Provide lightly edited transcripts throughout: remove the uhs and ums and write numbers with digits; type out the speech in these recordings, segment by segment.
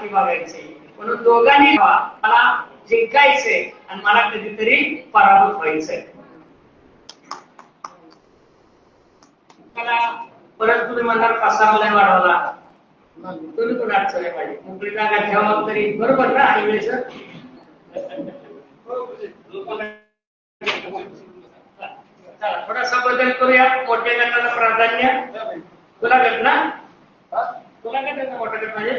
माती बघायचे, म्हणून दोघांनी मला जिंकायचंय आणि मला कधीतरी पराभूत व्हायचंय. मला परत तुम्ही म्हणणार कसा मला वाढवला, तुम्ही कोण अडचण आहे माझी, मोकळी जागा ठेवा तरी बरोबर ना. आई सर थोडासा बदल करूया. मोठ्या गटाला प्राधान्य. तुला गट ना, तुला गट मोठ्या गट म्हणजे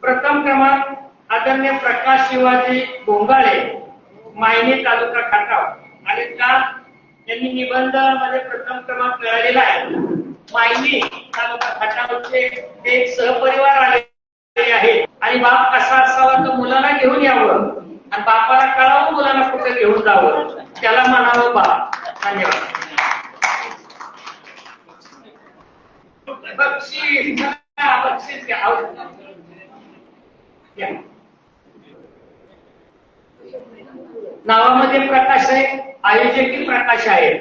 प्रथम क्रमांक आदरणीय प्रकाश शिवाजी गोंगाळे, मायनी तालुका खटाव. आणि का यांनी निबंध मध्ये प्रथम क्रमांक मिळालेला आहे. मायनी तालुका खटावचे एक सहपरिवार आले आहे आणि बाप कसा असावा तर मुलांना घेऊन यावं आणि बापाला कळावं मुलांना कुठे घेऊन जावं, त्याला म्हणावं बाप. धन्यवाद. बक्षीस बक्षीस घ्या. नावामध्ये प्रकाश आहे, आयोजकी प्रकाश आहे,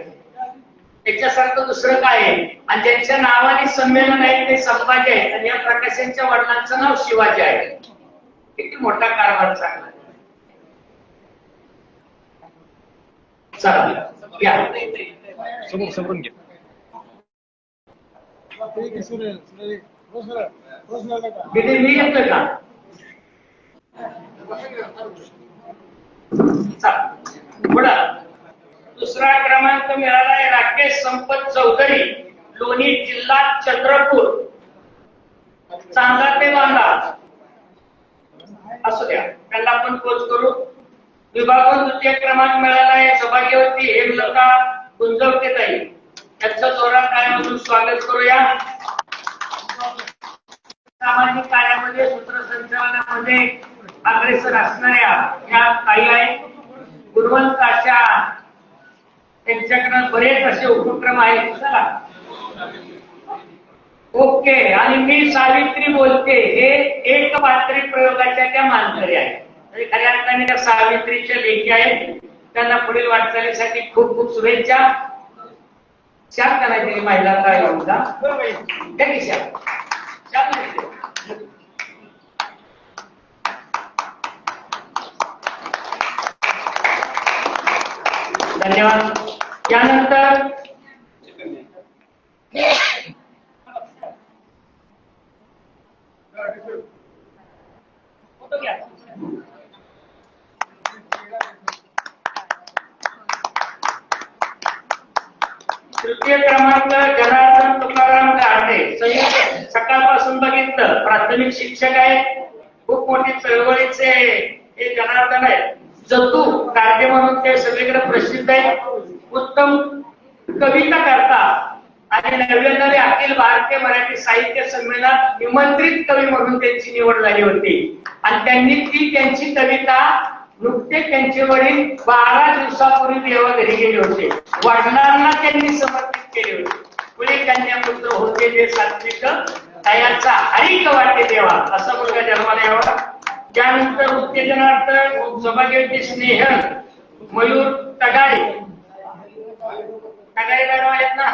त्याच्यासारखं दुसरं काय आहे. आणि ज्यांच्या नावाने संमेलन आहे ते संभाजी आहे आणि या प्रकाशांच्या वडिलांचं नाव शिवाजी आहे. किती मोठा कारभार चांगला. चला या समोरून घ्या. मी येतोय का? पुढं दुसरा क्रमांक मिळाला आहे राकेश संपत चौधरी, लोणी जिल्हा चंद्रपूर. चांदा ते बांधा असू द्या, त्यांना आपण कोच करू. विभागून द्वितीय क्रमांक मिळाला आहे सौभाग्यवती हेमलता गुंजवतेताई. त्यांचं जोरात टाळ्यांमधून स्वागत करूया. सामाजिक कार्यामध्ये सूत्रसंचालनामध्ये अग्रेसर असणाऱ्या या ताई आहेत. गुणवंत अशा त्यांच्याकडे बरेच असे उपक्रम आहेत. चला ओके. आणि मी सावित्री बोलते हे एक पात्री प्रयोगाच्या त्या मानकरी आहेत. म्हणजे खऱ्या अर्थाने त्या सावित्रीच्या लेखी आहेत. त्यांना पुढील वाटचालीसाठी खूप खूप शुभेच्छा. शाप करायची महिला काय होता धन्यवाद. त्यानंतर तृतीय क्रमांक जनार्दन तुकाराम गाडे. सकाळपासून बघितलं प्राथमिक शिक्षक आहेत. खूप मोठी चळवळीचे हे जनार्दन आहेत. जतू गाडे म्हणून ते सगळीकडे प्रसिद्ध आहेत. उत्तम कविता करतात आणि नव्याण्णव अखिल भारतीय मराठी साहित्य संमेलनात निमंत्रित कवी म्हणून त्यांची निवड झाली होती. आणि त्यांनी ती त्यांची कविता नुकते त्यांचे वडील 12 दिवसापूर्वी देवा घरी गेले होते. वडिलांना त्यांनी समर्पित केले होते. पुढे कन्या पुत्र होते जे सात्विक तयाचा हरिक वाटे देवा असा मुलगा जन्माला यावा. त्यानंतर उत्तेजनार्थ सौभाग्यवती स्नेहल मयूर तगाडे. तगाडे मॅडम आहेत ना,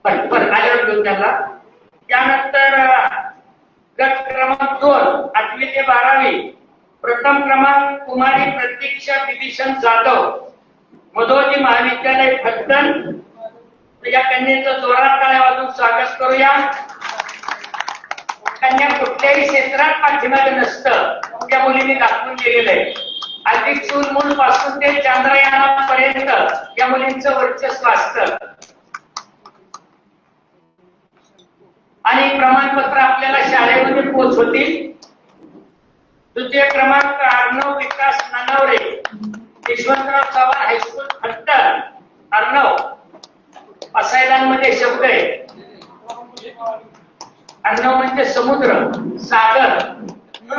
बरं आल्यावर घेऊन त्याला. त्यानंतर गट क्रमांक 2 8वी ते 12वी. प्रथम क्रमांक कुमारी प्रतीक्षा विभीषण जाधव, मधोजी महाविद्यालय फलटण. या कन्येचं जोरात टाळ्या वाजवून स्वागत करूया. कन्या कुठल्याही क्षेत्रात पाठीमागे नसतं त्या मुलीने दाखवून गेलेलं आहे. अधिक चूल मूल पासून ते चांद्रयानापर्यंत या मुलींचं वर्चस्व असतं. आणि प्रमाणपत्र आपल्याला शाळेमध्ये पोहोचवतील. तृतीय क्रमांक अर्णव विकास नानवरे, यशवंतराव चव्हाण हायस्कूल फलटण. अर्णव असायदांमध्ये शब्द आहे. अर्णव म्हणजे समुद्र सागर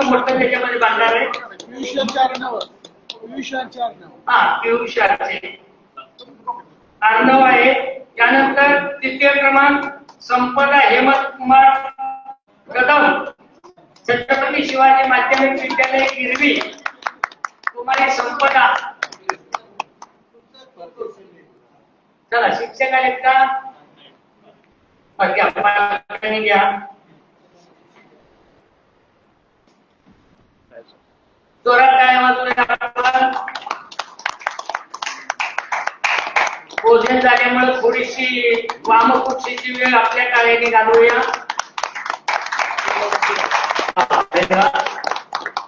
मोठं त्याच्यामध्ये बांधणार आहे. हा पियुषाचे अर्णव आहे. त्यानंतर तृतीय क्रमांक संपदा हेमंत कुमार कदम, छत्रपती शिवाजी माध्यमिक विद्यालय गिरवी. कुमारी संपदा. चला शिक्षक आहेत का? सगळ्यांनी घ्या. जोरात काय वाजवूया. भोजन झाल्यामुळे थोडीशी वामकुक्षीची वेळ आपल्या काळाने घालूया.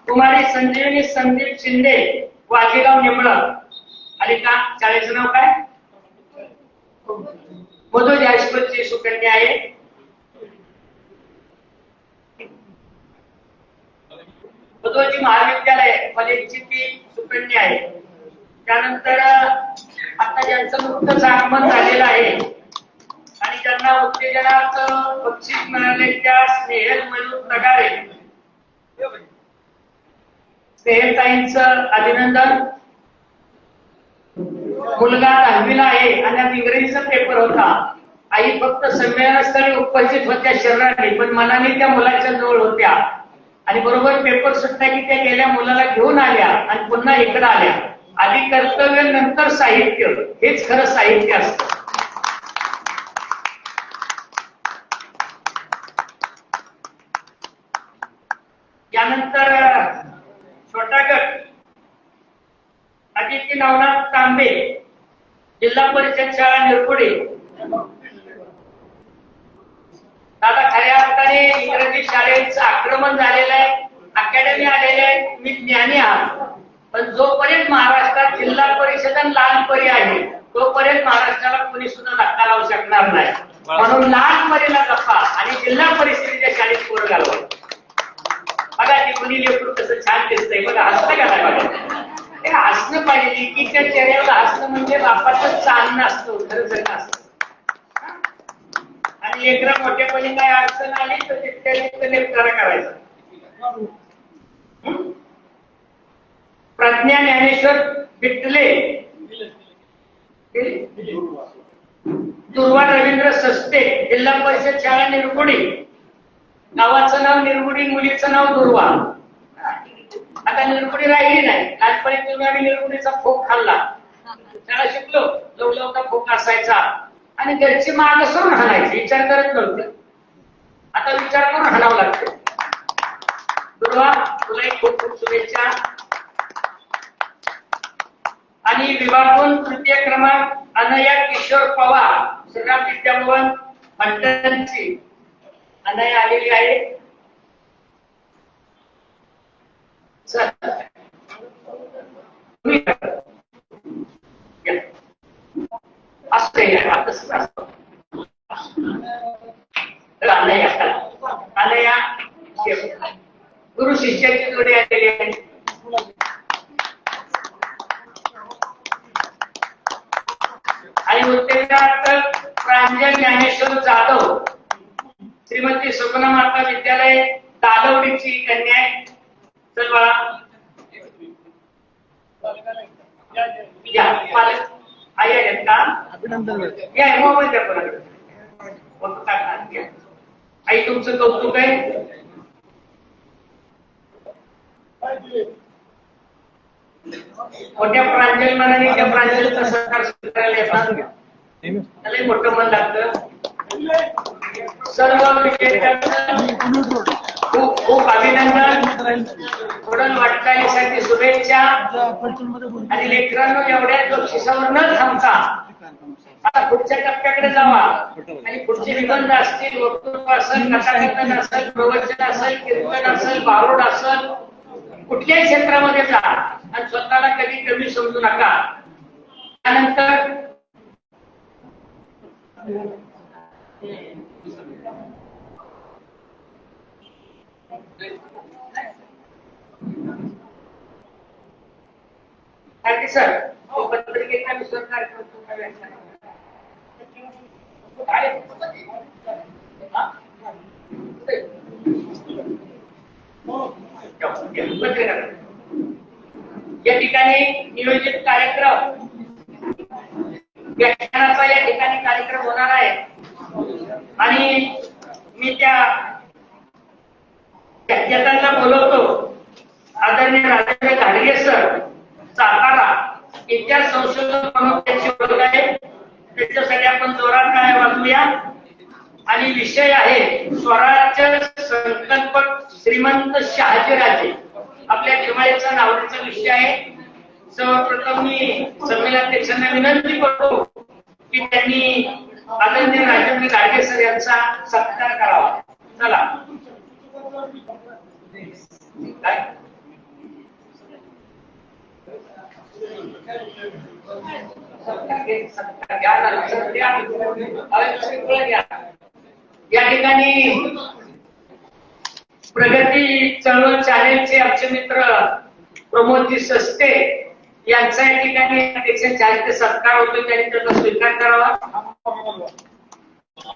कुमारी संजीवनी संदीप शिंदे, वाजेगाव निंबळ. आली का? शाळेचं नाव काय? मधुज हायस्कूलची सुकन्या आहे. मधुजी महाविद्यालय कॉलेजची ती सुकन्या आहे. त्यानंतर आता ज्यांचं नुकतंच आगमन झालेलं आहे आणि ज्यांना उत्तेजनाचं बक्षीस मिळाले त्या स्नेहल मयूर तगारे, स्नेहलताईंचं अभिनंदन. मुलगा 10वीला आहे आणि इंग्रजीचा पेपर होता. आई फक्त संमेलनास्थळी उपस्थित होत्या शरीराने, पण मनाने त्या मुलाच्या जवळ होत्या आणि बरोबर पेपर सुटला की त्या गेल्या मुलाला घेऊन आल्या आणि पुन्हा इकडे आल्या. आधी कर्तव्य नंतर साहित्य, हेच खरं साहित्य असतं. यानंतर छोटा गट आदित्य नवनाथ तांबे, जिल्हा परिषद शाळा निरगुडे. दादा खऱ्या अर्थाने इंग्रजी शाळेचं आक्रमण झालेलं आहे, अकॅडमी आलेले आहे. मी ज्ञानी आहे, पण जोपर्यंत महाराष्ट्रात जिल्हा परिषद आणि लहानपरी आहे तोपर्यंत महाराष्ट्राला कोणी सुद्धा धक्का लावू शकणार नाही. म्हणून लहानपरीला जपा आणि जिल्हा परिषदेच्या शाळेत पोर घालवा. बघा ती कुणी लेकरू कसं छान दिसतंय. बघा हसतं का नाही? हे हसणं पाहिजे. एकीच्या चेहऱ्यावर हसणं म्हणजे बापाचं चालणं असतं, खरं जर असतं. आणि लेकरं मोठेपणी काय अडचण आली तर तिथल्या लेकराला करायचं. प्रज्ञा ज्ञानेश्वर बिटले, दुर्वा रवींद्र सस्ते, जिल्हा परिषद शाळा निरगुडी. गावाचं नाव निरगुडी, मुलीचं नाव दुर्वा. आता निरगुडी राहिली नाही. लहानपणी तुम्ही आम्ही निरगुडीचा फोक खाल्ला, त्याला शिकलो. लवलवता फोक असायचा आणि घरची माग सरून हाणायची, विचार करत नव्हते. आता विचार करून हाणावं लागतं. दुर्वा तुला खूप खूप शुभेच्छा. आणि विभागून तृतीय क्रमांक अनया किशोर पवार, श्रीराम विद्याभवन फलटणची अनया आलेली आहे. सर असते अनया गुरु शिष्याची जोडी आलेली आहे. आणि उत्तेजनार्थ प्रांजल ज्ञानेश्वर जाधव, श्रीमती सुगुणा माता विद्यालय दालवडीची कन्या आहे. चल बाळा या, पालक आई आहेत का? या मोबाईल द्या परत. आई तुमचं कौतुक आहे. मोठ्या प्रांजल मनाने त्या प्रांजलचा सत्कार स्वीकारायला येतात. त्याला मोठं मन लागतं. सर्व विद्यार्थ्यांना खूप खूप अभिनंदन. पुढील वाटचालीसाठी शुभेच्छा. आणि लेकरांनो एवढ्या बक्षिसावर न थांबता आता पुढच्या टप्प्याकडे जावा. आणि पुढचे निबंध असतील, वक्तृत्व असेल, कथाकथन असेल, प्रवचन असेल, कीर्तन असेल, भारुड असेल, कुठल्याही क्षेत्रामध्ये जा आणि स्वतःला कधी कमी समजू नका. त्यानंतर सर पत्रिकेचा विश्वास कार्यक्रम या ठिकाणी नियोजित कार्यक्रम व्याख्यानाचा या ठिकाणी कार्यक्रम होणार आहे. आणि मी त्या व्याख्यात्यांना बोलवतो. आदरणीय राजेंद्र घाडगे सर, सातारा, इतिहास संशोधन म्हणून त्यांची ओळख आहे. त्याच्यासाठी आपण जोरात टाळ्या वाजवूया. आणि विषय आहे स्वराज्य संकल्पक श्रीमंत शहाजीराजे आपल्या दिवाळीचा नावडीचा विषय आहे. सर्वप्रथम मी संमेलनाध्यक्षांना विनंती करतो की त्यांनी आदरणीय राजेंद्र गाडगे सर यांचा सत्कार करावा. चला या ठिकाणी प्रगती चळवळ चॅनेलचे आमचे मित्र प्रमोदजी सस्ते यांचा या ठिकाणी अध्यक्षांच्या हस्ते सत्कार होतो, त्यांनी त्याचा स्वीकार करावा.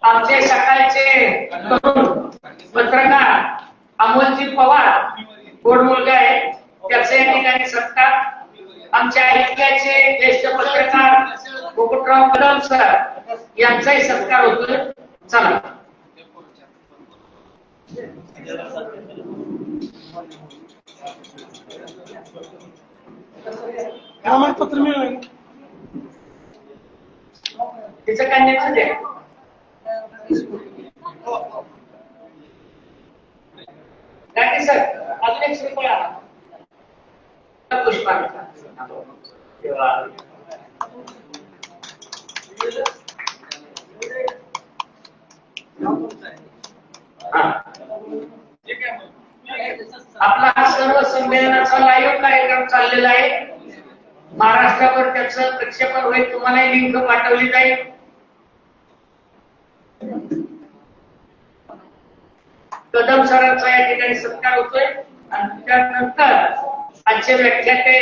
आमचे सकाळचे पत्रकार अमोलजी पवार गोड मुलगा आहे, त्याचा या ठिकाणी सत्कार. आमच्या ऐक्याचे ज्येष्ठ पत्रकार पोपटराव कदम सर यांचाही सत्कार होतोय. चला प्रमाणपत्र मिळालं तिचं कन्याचं द्या. गाडी सर अजून एक श्रीफळ आला पुष्पांचा. आपला हा सर्व संमेलनाचा लाईव्ह कार्यक्रम चाललेला आहे. महाराष्ट्रावर त्याचं प्रक्षेपण होईल. तुम्हाला लिंक पाठवली जाईल. कदम सरांचा या ठिकाणी सत्कार होतोय आणि त्यानंतर आजचे व्याख्याते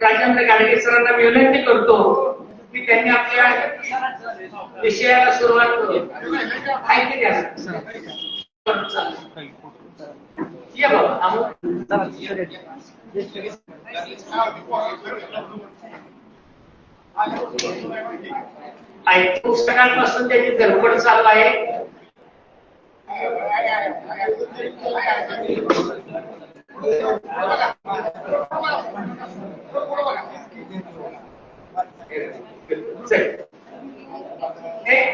राजेंद्र गाडगे सरांना विनंती करतो की त्यांनी आपल्या विषयाला सुरुवात करू. माहिती द्या. ये बाबा पुस्तकांपासून त्याची धडपड चालू आहे.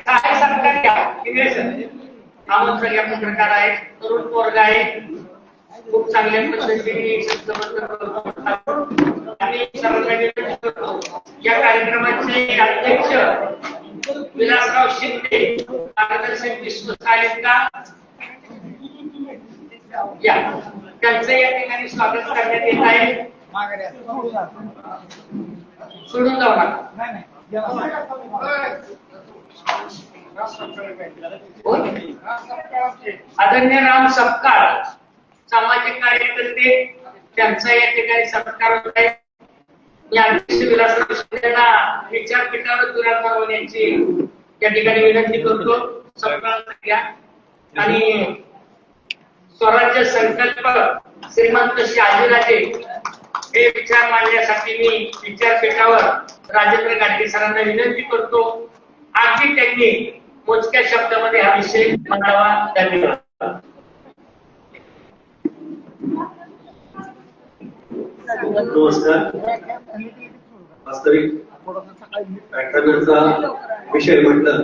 काय सांगतात आमंत्रण या पत्रकार आहेत, तरुण पोरगा आहे, खूप चांगल्या पद्धतीने आणि या कार्यक्रमाचे अध्यक्ष विलासराव शिंदे मार्गदर्शक विश्व आहेत का या त्यांचं या ठिकाणी स्वागत करण्यात येत आहे. सोडून जाऊ नका. आदरणीय राम सपकाळ सामाजिक कार्यकर्ते त्यांचा या ठिकाणी सत्कार होत आहे. मी अध्यक्ष विलासराव शिंदेना विचारपीठावर दुरात बनवण्याची या ठिकाणी विनंती करतो. सत्कार घ्या आणि स्वराज्य संकल्प श्रीमंत शहाजीराजे हे विचार मांडण्यासाठी मी विचारपीठावर राजेंद्र गाडगे सरांना विनंती करतो. अगदी त्यांनी मोजक्या शब्दामध्ये हा विषय मांडावा. धन्यवाद. नमस्कार. वास्तविक पॅटर्नचा विषय म्हटलं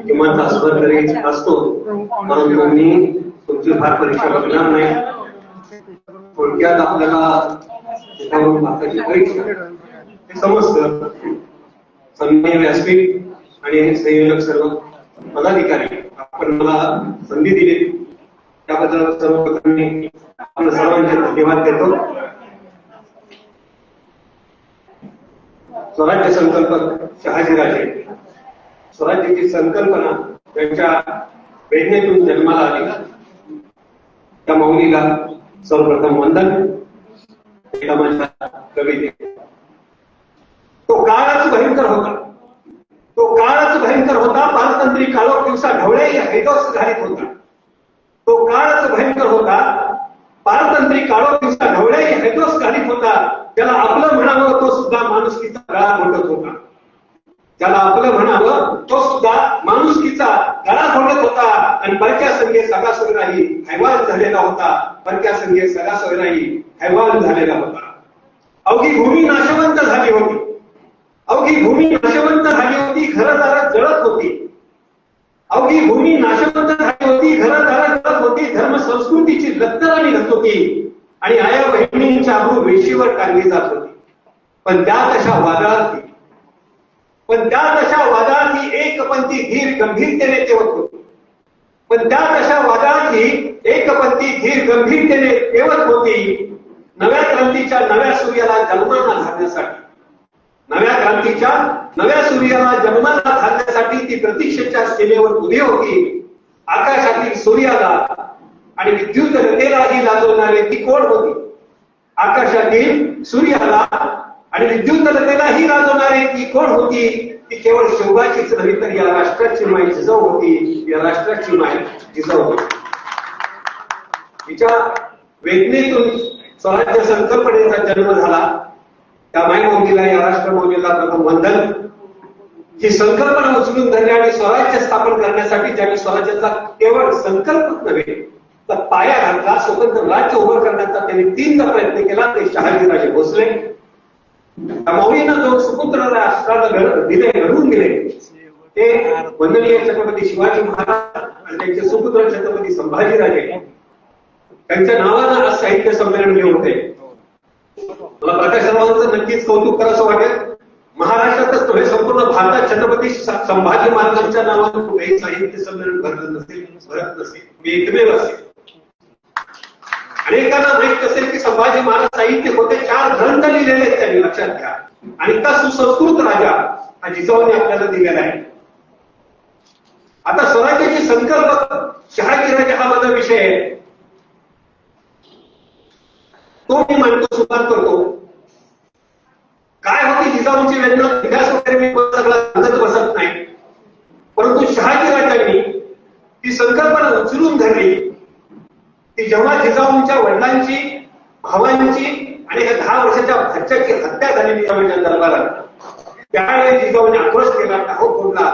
किमान तासभर तरी असतो, परंतु मी तुमची फार परीक्षा बघणार नाही. थोडक्यात आपल्याला भारताची परीक्षा हे समजतं. सन्माननीय व्यासपीठ आणि संयोजक सर्व पदाधिकारी आपण मला संधी दिली त्याबद्दल सर्वप्रथम आपण सर्वांचे धन्यवाद देतो. स्वराज्य संकल्पक शहाजीराजे, स्वराज्याची संकल्पना त्यांच्या वेदनेतून जन्माला आली. त्या मौलीला सर्वप्रथम वंदन. माझ्या कविते तो काळच भयंकर होता, तो काळच भयंकर होता, पारतंत्री काळोख दिवसा ढवळे हैदोस घालीत होता. तो काळच भयंकर होता, पारतंत्री काळोख दिवसा ढवळे हैदोस घालीत होता. ज्याला आपलं म्हणावं तो सुद्धा माणुसकीचा गळा घोटत होता. ज्याला आपलं म्हणावं तो सुद्धा माणुसकीचा गळा घोटत होता. आणि परक्या संगे सगळा सोयराही हैवान झालेला होता. परक्या संगे सगळा सोयराही हैवान झालेला होता. अवघी भूमी नाशवंत झाली होती, अवघी भूमी नाशवंत झाली होती, घरदार जळत होती. अवघी भूमी नाशवंत झाली होती, घरदार होती आणि आया बहिणींच्या अब्रू वेशीवर टांगली जात होती. पण त्यात अशा वादात ही एकपंथी धीर गंभीरतेने तेवत होती. नव्या क्रांतीच्या नव्या सूर्याला जन्माला घालण्यासाठी ती प्रतीक्षेच्या सीमेवर उभी होती. आकाशातील सूर्याला आणि विद्युतलतेलाही लाजवणारे ती कोण होती? ती कोण होती? ती केवळ शोभाचीच नव्हे तर या राष्ट्राची माई जिजाऊ होती. तिच्या वेदनेतून स्वराज्य संकल्पनेचा जन्म झाला. त्या मायमौलीला, या राष्ट्रमौलीला प्रथम वंदन. ही संकल्पना उचलून धरली आणि स्वराज्य स्थापन करण्यासाठी ज्यांनी स्वराज्याचा केवळ संकल्पच नव्हे तर पाया घातला, स्वतंत्र राज्य उभं करण्याचा त्यांनी 3दा प्रयत्न केला. ते शहाजीराजे भोसले. त्या मौलीनं जो सुपुत्र राष्ट्राला घडवून दिले ते वंदनीय छत्रपती शिवाजी महाराज आणि त्यांचे सुपुत्र छत्रपती संभाजीराजे. त्यांच्या नावानं आज साहित्य संमेलन घेऊन होते. मला प्रकाशरावांचं नक्कीच कौतुक करावं वाटेल. महाराष्ट्रातच नव्हे संपूर्ण भारतात छत्रपती संभाजी महाराजांच्या नावानं कुठेही साहित्य संमेलन भरत नसेल. मी एकमेव असेल. अनेकांना माहित असेल की संभाजी महाराज साहित्य होते 4 ग्रंथ लिहिलेले आहेत त्यांनी, लक्षात घ्या. आणि इतका सुसंस्कृत राजा हा जिजाऊने आपल्याला दिलेला आहे. आता स्वराज्याचे संकल्प शहाजीराजे हा माझा विषय आहे. तो मी मांडतो, सुरुवात करतो. काय होती जिजाऊंची वेदना, इतिहास वगैरे मी सगळं सांगत बसत नाही. परंतु शहाजीराजांनी ती संकल्पना उचलून धरली. ती जेव्हा जिजाऊंच्या वडिलांची, भावांची आणि 10 वर्षाच्या भाच्याची हत्या झालेली जिजाऊंच्या दरबारात, त्यावेळी जिजाऊने आक्रोश केला, टाहो फोडला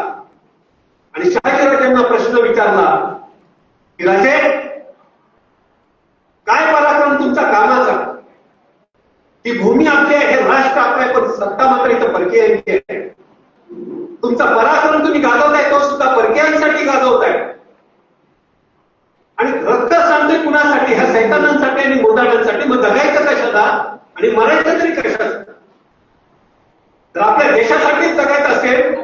आणि शहाजीराजांना प्रश्न विचारला की राजे, काय पराक्रम तुमचा कामाचा? ती भूमी आपली आहे, हे राष्ट्र आपलं आहे, पण सत्ता मात्र इथं परकीयांची आहे. तुमचा पराक्रम तुम्ही गाजवताय तो सुद्धा परकीयांसाठी गाजवताय. आणि रक्त सांगते कुणासाठी? ह्या सैतानांसाठी आणि मोदाटांसाठी. मग जगायचं कशाला आणि मरायचं तरी कशाला? जर आपल्या देशासाठीच जगायचं असेल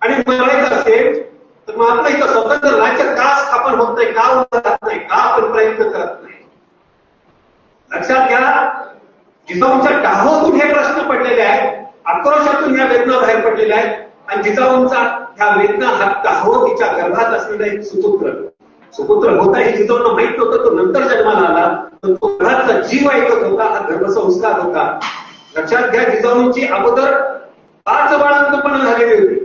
आणि मरायचं असेल तर मग आपलं इथं स्वतंत्र राज्य का स्थापन होत नाही, का उभं राहत नाही, का आपण प्रयत्न करत नाही? लक्षात घ्या, जिजाऊंच्या टाहोतून हे प्रश्न पडलेले आहेत, आक्रोशातून ह्या वेदना बाहेर पडलेल्या आहेत. आणि जिजाऊंचा ह्या वेदना हा टाहो तिच्या गर्भात असलेला एक सुपुत्र होता हे जिजाऊंना माहित नव्हतं. तो नंतर जन्माला आला, पण तो घराचा जीव ऐकत होता. हा धर्मसंस्कार होता. लक्षात घ्या, जिजाऊंची अगोदर 5 बाळंतपणं झालेली होती.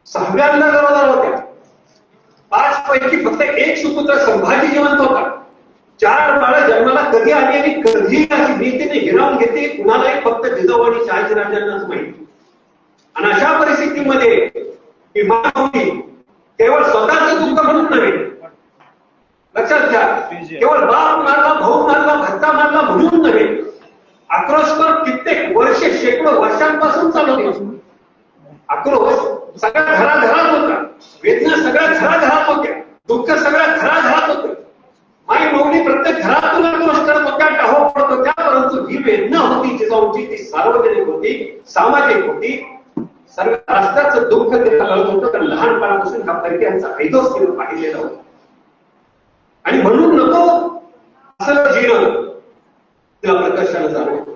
6व्यांना गरोदर होत्या. 5 पैकी फक्त 1 सुपुत्र संभाजी जिवंत होता. 4 बाळं जन्माला कधी आली आणि कधी अशी भीतीने हिरावून घेतली कुणालाही फक्त जिजाऊ आणि शहाजीराजांनाच माहिती. आणि अशा परिस्थितीमध्ये ही मानवी केवळ स्वतःच दुःख म्हणून नव्हे, लक्षात घ्या, केवळ बाप मारला, भाऊ मारला, भत्ता मारला म्हणून नव्हे, आक्रोशकर कित्येक वर्षे, शेकडो वर्षांपासून चालू होता. आक्रोश सगळ्या घराघरात होता. वेदना सगळ्या घराघरात होत्या. दुःख सगळ्या घराघरात होतं. माई मौली प्रत्येक घरातून आक्रोश करत होत्या, टाहो पडत होत्या. परंतु ही वेदना होती जिजाऊंची, ती सार्वजनिक होती, सामाजिक होती. सर्व राष्ट्राचं दुःख तिला कळत होतं. तर लहानपणापासून हा परकीयांचा ऐदोस तिला पाहिलेला होता. आणि म्हणून नको असं जीवन तिला प्रकर्षाला जाणवत.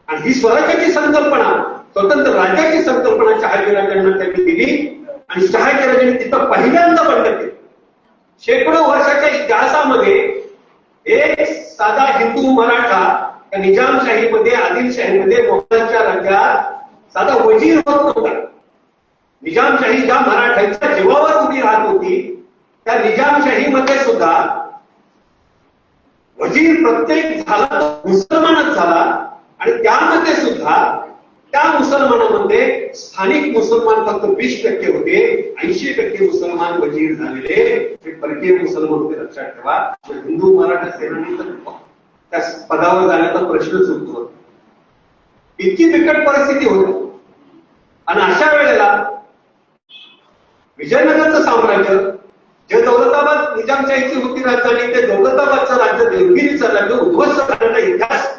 आणि ही स्वराज्याची संकल्पना, स्वतंत्र राज्याची संकल्पना शहाजीराजांना त्यांनी दिली. आणि शहाजीराजांनी तिथं पहिल्यांदा बंद केलं. शेकडो वर्षाच्या इतिहासामध्ये एक साधा हिंदू मराठा निजामशाहीमध्ये, आदिलशाहीमध्ये, मोगलांच्या राज्यात साधा वजीर होत नव्हता. निजामशाही ज्या मराठ्यांच्या जीवावर उभी राहत होती त्या निजामशाहीमध्ये सुद्धा वजीर प्रत्येक झाला मुसलमानच झाला. आणि त्यामध्ये सुद्धा त्या मुसलमानामध्ये स्थानिक मुसलमान फक्त 20% होते. 80% मुसलमान वजीर झालेले हे परकीय मुसलमान होते. लक्षात ठेवा. हिंदू मराठा सेनानी तर त्या पदावर जाण्याचा प्रश्नच उद्भवतो. इतकी बिकट परिस्थिती होती. आणि अशा वेळेला विजयनगरचं साम्राज्य जे दौलताबाद निजामशाहीची होती राजधानी, ते दौलताबादचं राज्य, देवगिरीचं राज्य उद्ध्वस्त करण्याचा इतिहास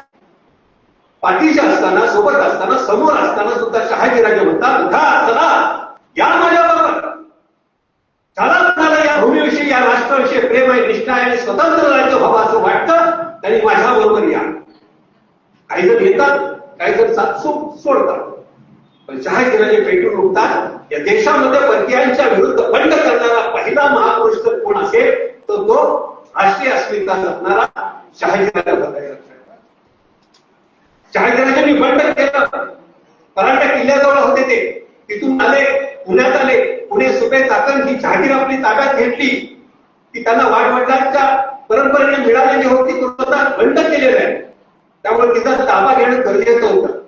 पाठीशी असताना, सोबत असताना, समोर असताना सुद्धा शहाजीराजे म्हणतात, उठा चला या माझ्याबरोबर, चला तुम्हाला या भूमीविषयी, या राष्ट्राविषयी प्रेम आहे, निष्ठा आहे आणि स्वतंत्र राज्य व्हावं असं वाटतं, त्यांनी माझ्याबरोबर या. काही जण येतात, काही जण साथ सोडतात, पण शहाजीराजे पेटून उठतात. या देशामध्ये परकीयांच्या विरुद्ध बंड करणारा पहिला महापुरुष जर कोण असेल तर तो राष्ट्रीय अस्मिता जपणारा शहाजीराजे होता. शहाजीराजांनी बंड केलं. परांडा किल्ल्याजवळ होते ते, तिथून आले, पुण्यात आले. पुणे, सुपे, चाकण ही जहागीर आपली ताब्यात घेतली की त्यांना वाडवडिलांच्या परंपरेने मिळालेली होती, तो स्वतः बंड केलेला आहे, त्यामुळे तिचा ताबा घेणं गरजेचं होतं.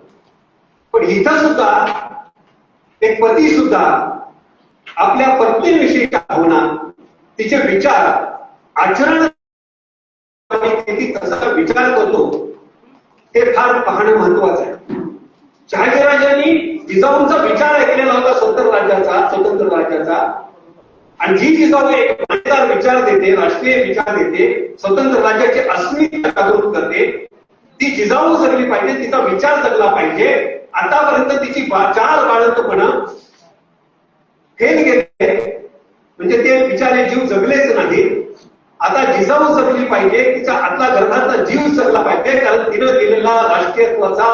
पण इथं सुद्धा एक पती सुद्धा आपल्या पत्नीविषयीच्या भावना, तिचे विचार, आचरण कसा विचार करतो हे फार पाहणं महत्वाचं आहे. शहाजीराजांनी जिजाऊंचा विचार ऐकलेला होता स्वतंत्र राज्याचा, आणि जी जिजाऊ एक मान्यतार विचार देते, राष्ट्रीय विचार देते, स्वतंत्र राज्याची अस्मिता जागृत करते, ती जिजाऊ जगली पाहिजे, तिचा विचार जगला पाहिजे. आतापर्यंत तिची चाल बाळंतपणा फेल गेले, म्हणजे ते बिचारे जीव जगलेच नाही. आता जिजाऊ जगली पाहिजे, तिच्या आतला गर्भातला जीव जगला पाहिजे, कारण तिनं दिलेला राष्ट्रीयत्वाचा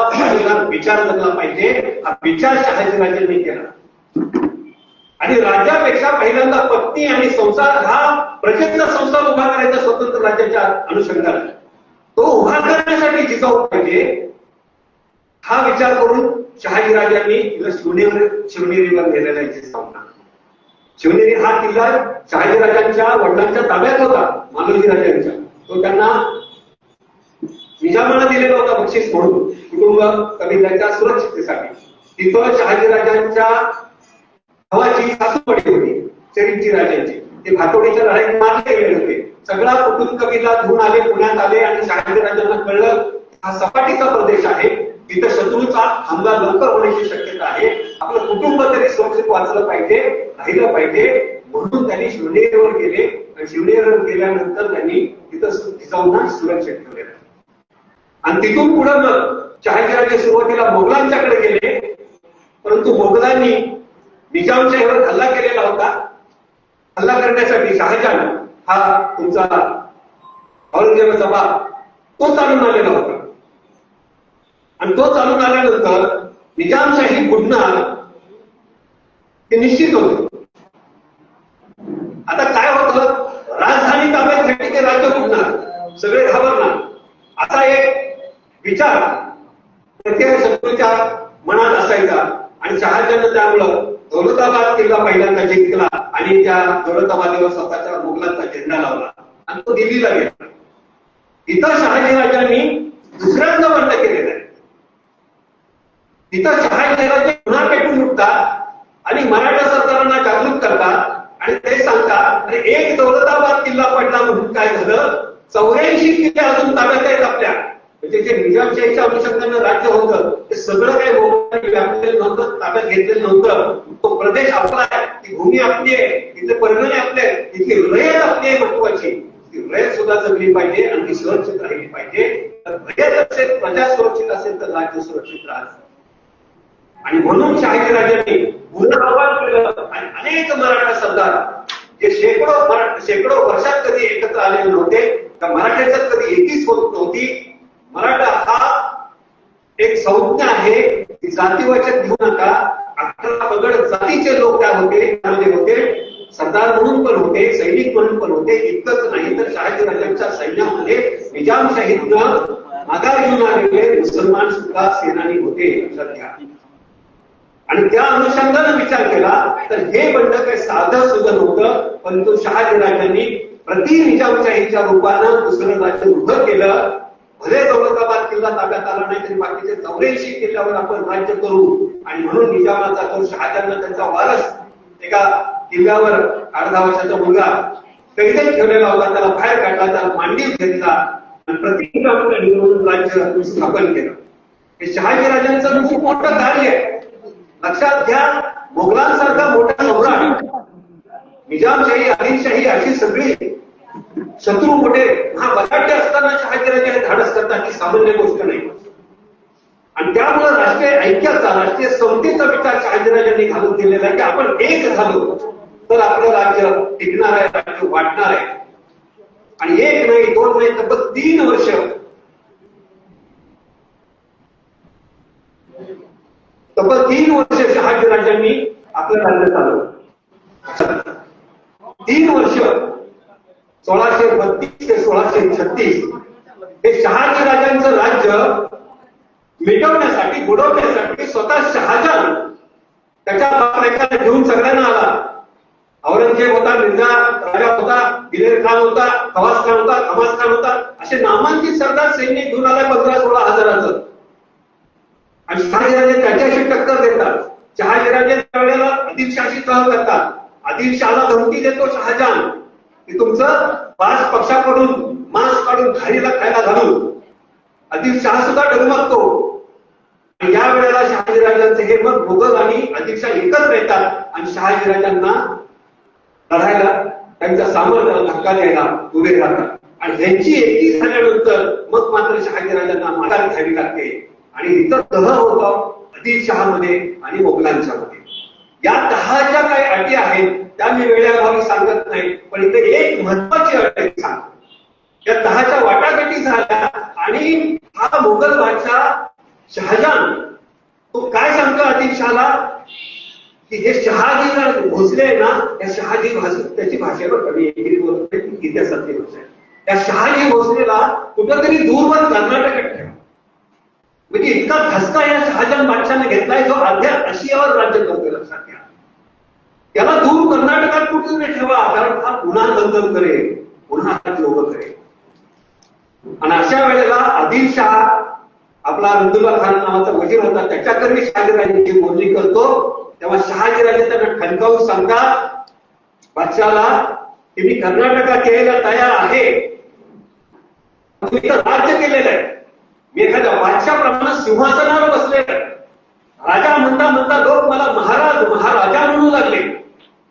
विचार जगला पाहिजे. हा विचार शहाजीराजांनी केला आणि राज्यापेक्षा पहिल्यांदा पत्नी आणि संसार, हा प्रचंड संसार उभा करायचा स्वतंत्र राज्याच्या अनुषंगाने, तो उभा करण्यासाठी जिजाऊ पाहिजे हा विचार करून शहाजीराजांनी शिवनेरीवर नेलेला आहे जिजाऊंना. शिवनेरी हा किल्ला शहाजीराजांच्या वडिलांच्या ताब्यात होता, मालोजी राजांच्या. तो त्यांना निजामाला दिलेला होता बक्षीस म्हणून, कुटुंब कबिल्याच्या सुरक्षितेसाठी. तिथं शहाजीराजांच्या भावाची सासूपडी होती, चरित्जी राजांची. ते भातोडीच्या लढाईत मारले गेले होते. सगळा कुटुंब कबिला धुवून आले, पुण्यात आले आणि शहाजीराजांना कळलं हा सपाटीचा प्रदेश आहे, तिथं शत्रूचा हमला लवकर होण्याची शक्यता आहे, आपलं कुटुंब तरी सुरक्षित वाचलं पाहिजे, राहिलं पाहिजे, म्हणून त्यांनी शिवनेरीवर गेले. आणि शिवनेरीवर गेल्यानंतर त्यांनी तिथं जिजाऊंना सुरक्षित ठेवलेलं. आणि तिथून पुढे मग शहाजीराजे सुरुवातीला मोगलांच्याकडे गेले, परंतु मोगलांनी निजामशाहीवर हल्ला केलेला होता. हल्ला करण्यासाठी शहाजहान हा तुमचा औरंगजेबाचा बाप तो चालून आलेला होता. आणि तो चालून आल्यानंतर निजामशाही बुडणार हे निश्चित होतं. आता काय होतं, राजधानी ताब्यात घेतली की राज्य बुडणार, सगळे घाबरणार, असा एक विचार प्रत्येक शत्रूच्या मनात असायचा. आणि शहाजहान त्यामुळं दौलताबाद किल्ला पहिल्यांदा जिंकला आणि त्या दौलताबादेवर स्वतःच्या मुघलांचा झेंडा लावला आणि तो दिल्लीला गेला. इथं शहाजीराजांनी दुसऱ्यांदा बंड केलेला आहे. तिथं शहाजीराजे पुन्हा पेटून उठतात आणि मराठा सरकारांना जागृत करतात आणि ते सांगतात, अरे एक दौलताबाद किल्ला पडला म्हणून काय झालं, 84 किल्ले अजून ताब्यात आहेत आपल्या. म्हणजे जे निजामशाहीच्या अनुषंगानं राज्य होतं ते सगळं काही मोगलांनी व्यापलेलं नव्हतं, ताब्यात घेतलेलं नव्हतं. तो प्रदेश आपला आहे, ती भूमी आपली आहे, तिथले परगणे आपले आहेत, तिथली रयत आपली आहे महत्वाची. ती रयत सुद्धा जगली पाहिजे आणि ती सुरक्षित राहिली पाहिजे. तर रयत असेल, प्रजा सुरक्षित असेल तर राज्य सुरक्षित राहत. आणि म्हणून शहाजीराजांनी पुनरावाहन केलं आणि अनेक मराठा सरदार जे शेकडो वर्षात कधी एकत्र आलेले नव्हते, त्या मराठ्याच्यात कधी एकीच होत नव्हती. मराठा हा एक संज्ञा आहे, ती जातीवाचक घेऊ नका. 18 पगड जातीचे लोक त्या होते, सरदार म्हणून पण होते, सैनिक म्हणून पण होते. इतकंच नाही तर शहाजीराजांच्या सैन्यामध्ये निजामशाहीतनं माघार घेऊन आलेले मुसलमान सुद्धा सेनानी होते, लक्षात घ्या. आणि त्या अनुषंगाने विचार केला तर हे बंड काही साधं सुद्धा नव्हतं, परंतु शहाजीराजांनी प्रति निजामशाहीच्या रूपानं दुसरं राज्य उभं केलं. भले दौलताबाद किल्ला ताब्यात आला नाही तरी बाकीचे 84 किल्ल्यावर आपण राज्य करू. आणि म्हणून निजामाचा तो शहाजहान त्यांचा वारस एका किल्ल्यावर 18 वर्षाचा मुलगा कैदेत ठेवलेला होता, त्याला बाहेर काढला, त्याला मांडीव घेतला आणि प्रति निजामाकडे राज्य स्थापन केलं. हे शहाजीराजांचं खूप मोठं कार्य आहे. लक्षात घ्या, मोगलांसारखा मोठा सम्राट निजामशाही आदिलशाही अशी सगळी शत्रू मोठे हा बलाढ्य असताना शहाजीराजे हे धाडस करतात ही सामान्य गोष्ट नाही. आणि त्यामुळे राष्ट्रीय ऐक्याचा राष्ट्रीय समतेचा विचार शहाजीराजांनी घालून दिलेला आहे की आपण एक झालो तर आपलं राज्य टिकणार आहे, राज्य वाढणार आहे. आणि एक नाही, दोन नाही, तब्बल 3 वर्ष शहाजीराजांनी आपलं राज्य चालवलं. 3 वर्ष 1632 ते 1636 हे शहाजीराजांचं राज्य मिटवण्यासाठी, बुडवण्यासाठी स्वतः शहाजहान त्याच्या बापाला घेऊन सगळ्यांना आला. औरंगजेब होता, मिर्झा राजा होता, दिलेर खान होता, खवास खान होता, खमास खान होता, असे नामांकित सरदार सैन्य घेऊन आला 15-16 हजाराचं. आणि शहाजीराजे त्याच्याशी टक्कर देतात. शहाजीराजे त्यावेळेला आदिलशहाशी तह करतात. आदिलशहाला धमकी देतो शहाजहान की तुमचं पाच पक्षाकडून मांस काढून खारीला खायला घालून आदिलशहा सुद्धा डगमगतो. आणि या वेळेला शहाजीराजांचे हे मग मुघल आणि आदिलशाह एकत्र येतात आणि शहाजीराजांना लढायला त्यांच्या सामर्थ्याला धक्का द्यायला उभे राहतात. आणि ह्यांची एकी झाल्यानंतर मग मात्र शहाजीराजांना माघार घ्यावी लागते आणि इतर तह होतो आदिलशहामध्ये आणि मोगलांच्या मध्ये. या तहाच्या काही अटी आहेत त्या मी वेळेअभावी सांगत नाही, पण इथे एक महत्वाची अट आहे सांगतो. या तहाच्या वाटाघाटी झाल्या आणि हा मोगल बादशाह शहाजहान तो काय सांगतो आदिलशहाला की हे शहाजी भोसले आहे ना, या शहाजी त्याची भाषेवर कमी इतिहासातली भाषा आहे. त्या शहाजी भोसलेला कुठंतरी दूरवर कर्नाटकात ठेवा. म्हणजे इतका धसका या शहाजहान बादशाने घेतलाय जो अर्ध्या आशियावर राज्य करतोय. लक्षात घ्या, त्याला दूर कर्नाटकात कुठेतरी ठेवा, कारण हा पुन्हा दंगल करेल, पुन्हा लोभ करेल. आणि अशा वेळेला आदिलशहा आपला अब्दुल्ला खान नावाचा वजीर होता, त्याच्याकडे शहाजीराजांची बोलणी करतो. तेव्हा शहाजीराजे त्यांना ठणकावून सांगतात बादशाला की मी कर्नाटकात यायला तयार आहे, तुम्ही राज्य केलेलं आहे, मी एखाद्या बादशाप्रमाणे सिंहासनावर बसलेलं आहे. राजा म्हणता म्हणता लोक मला महाराज महाराजा म्हणू लागले.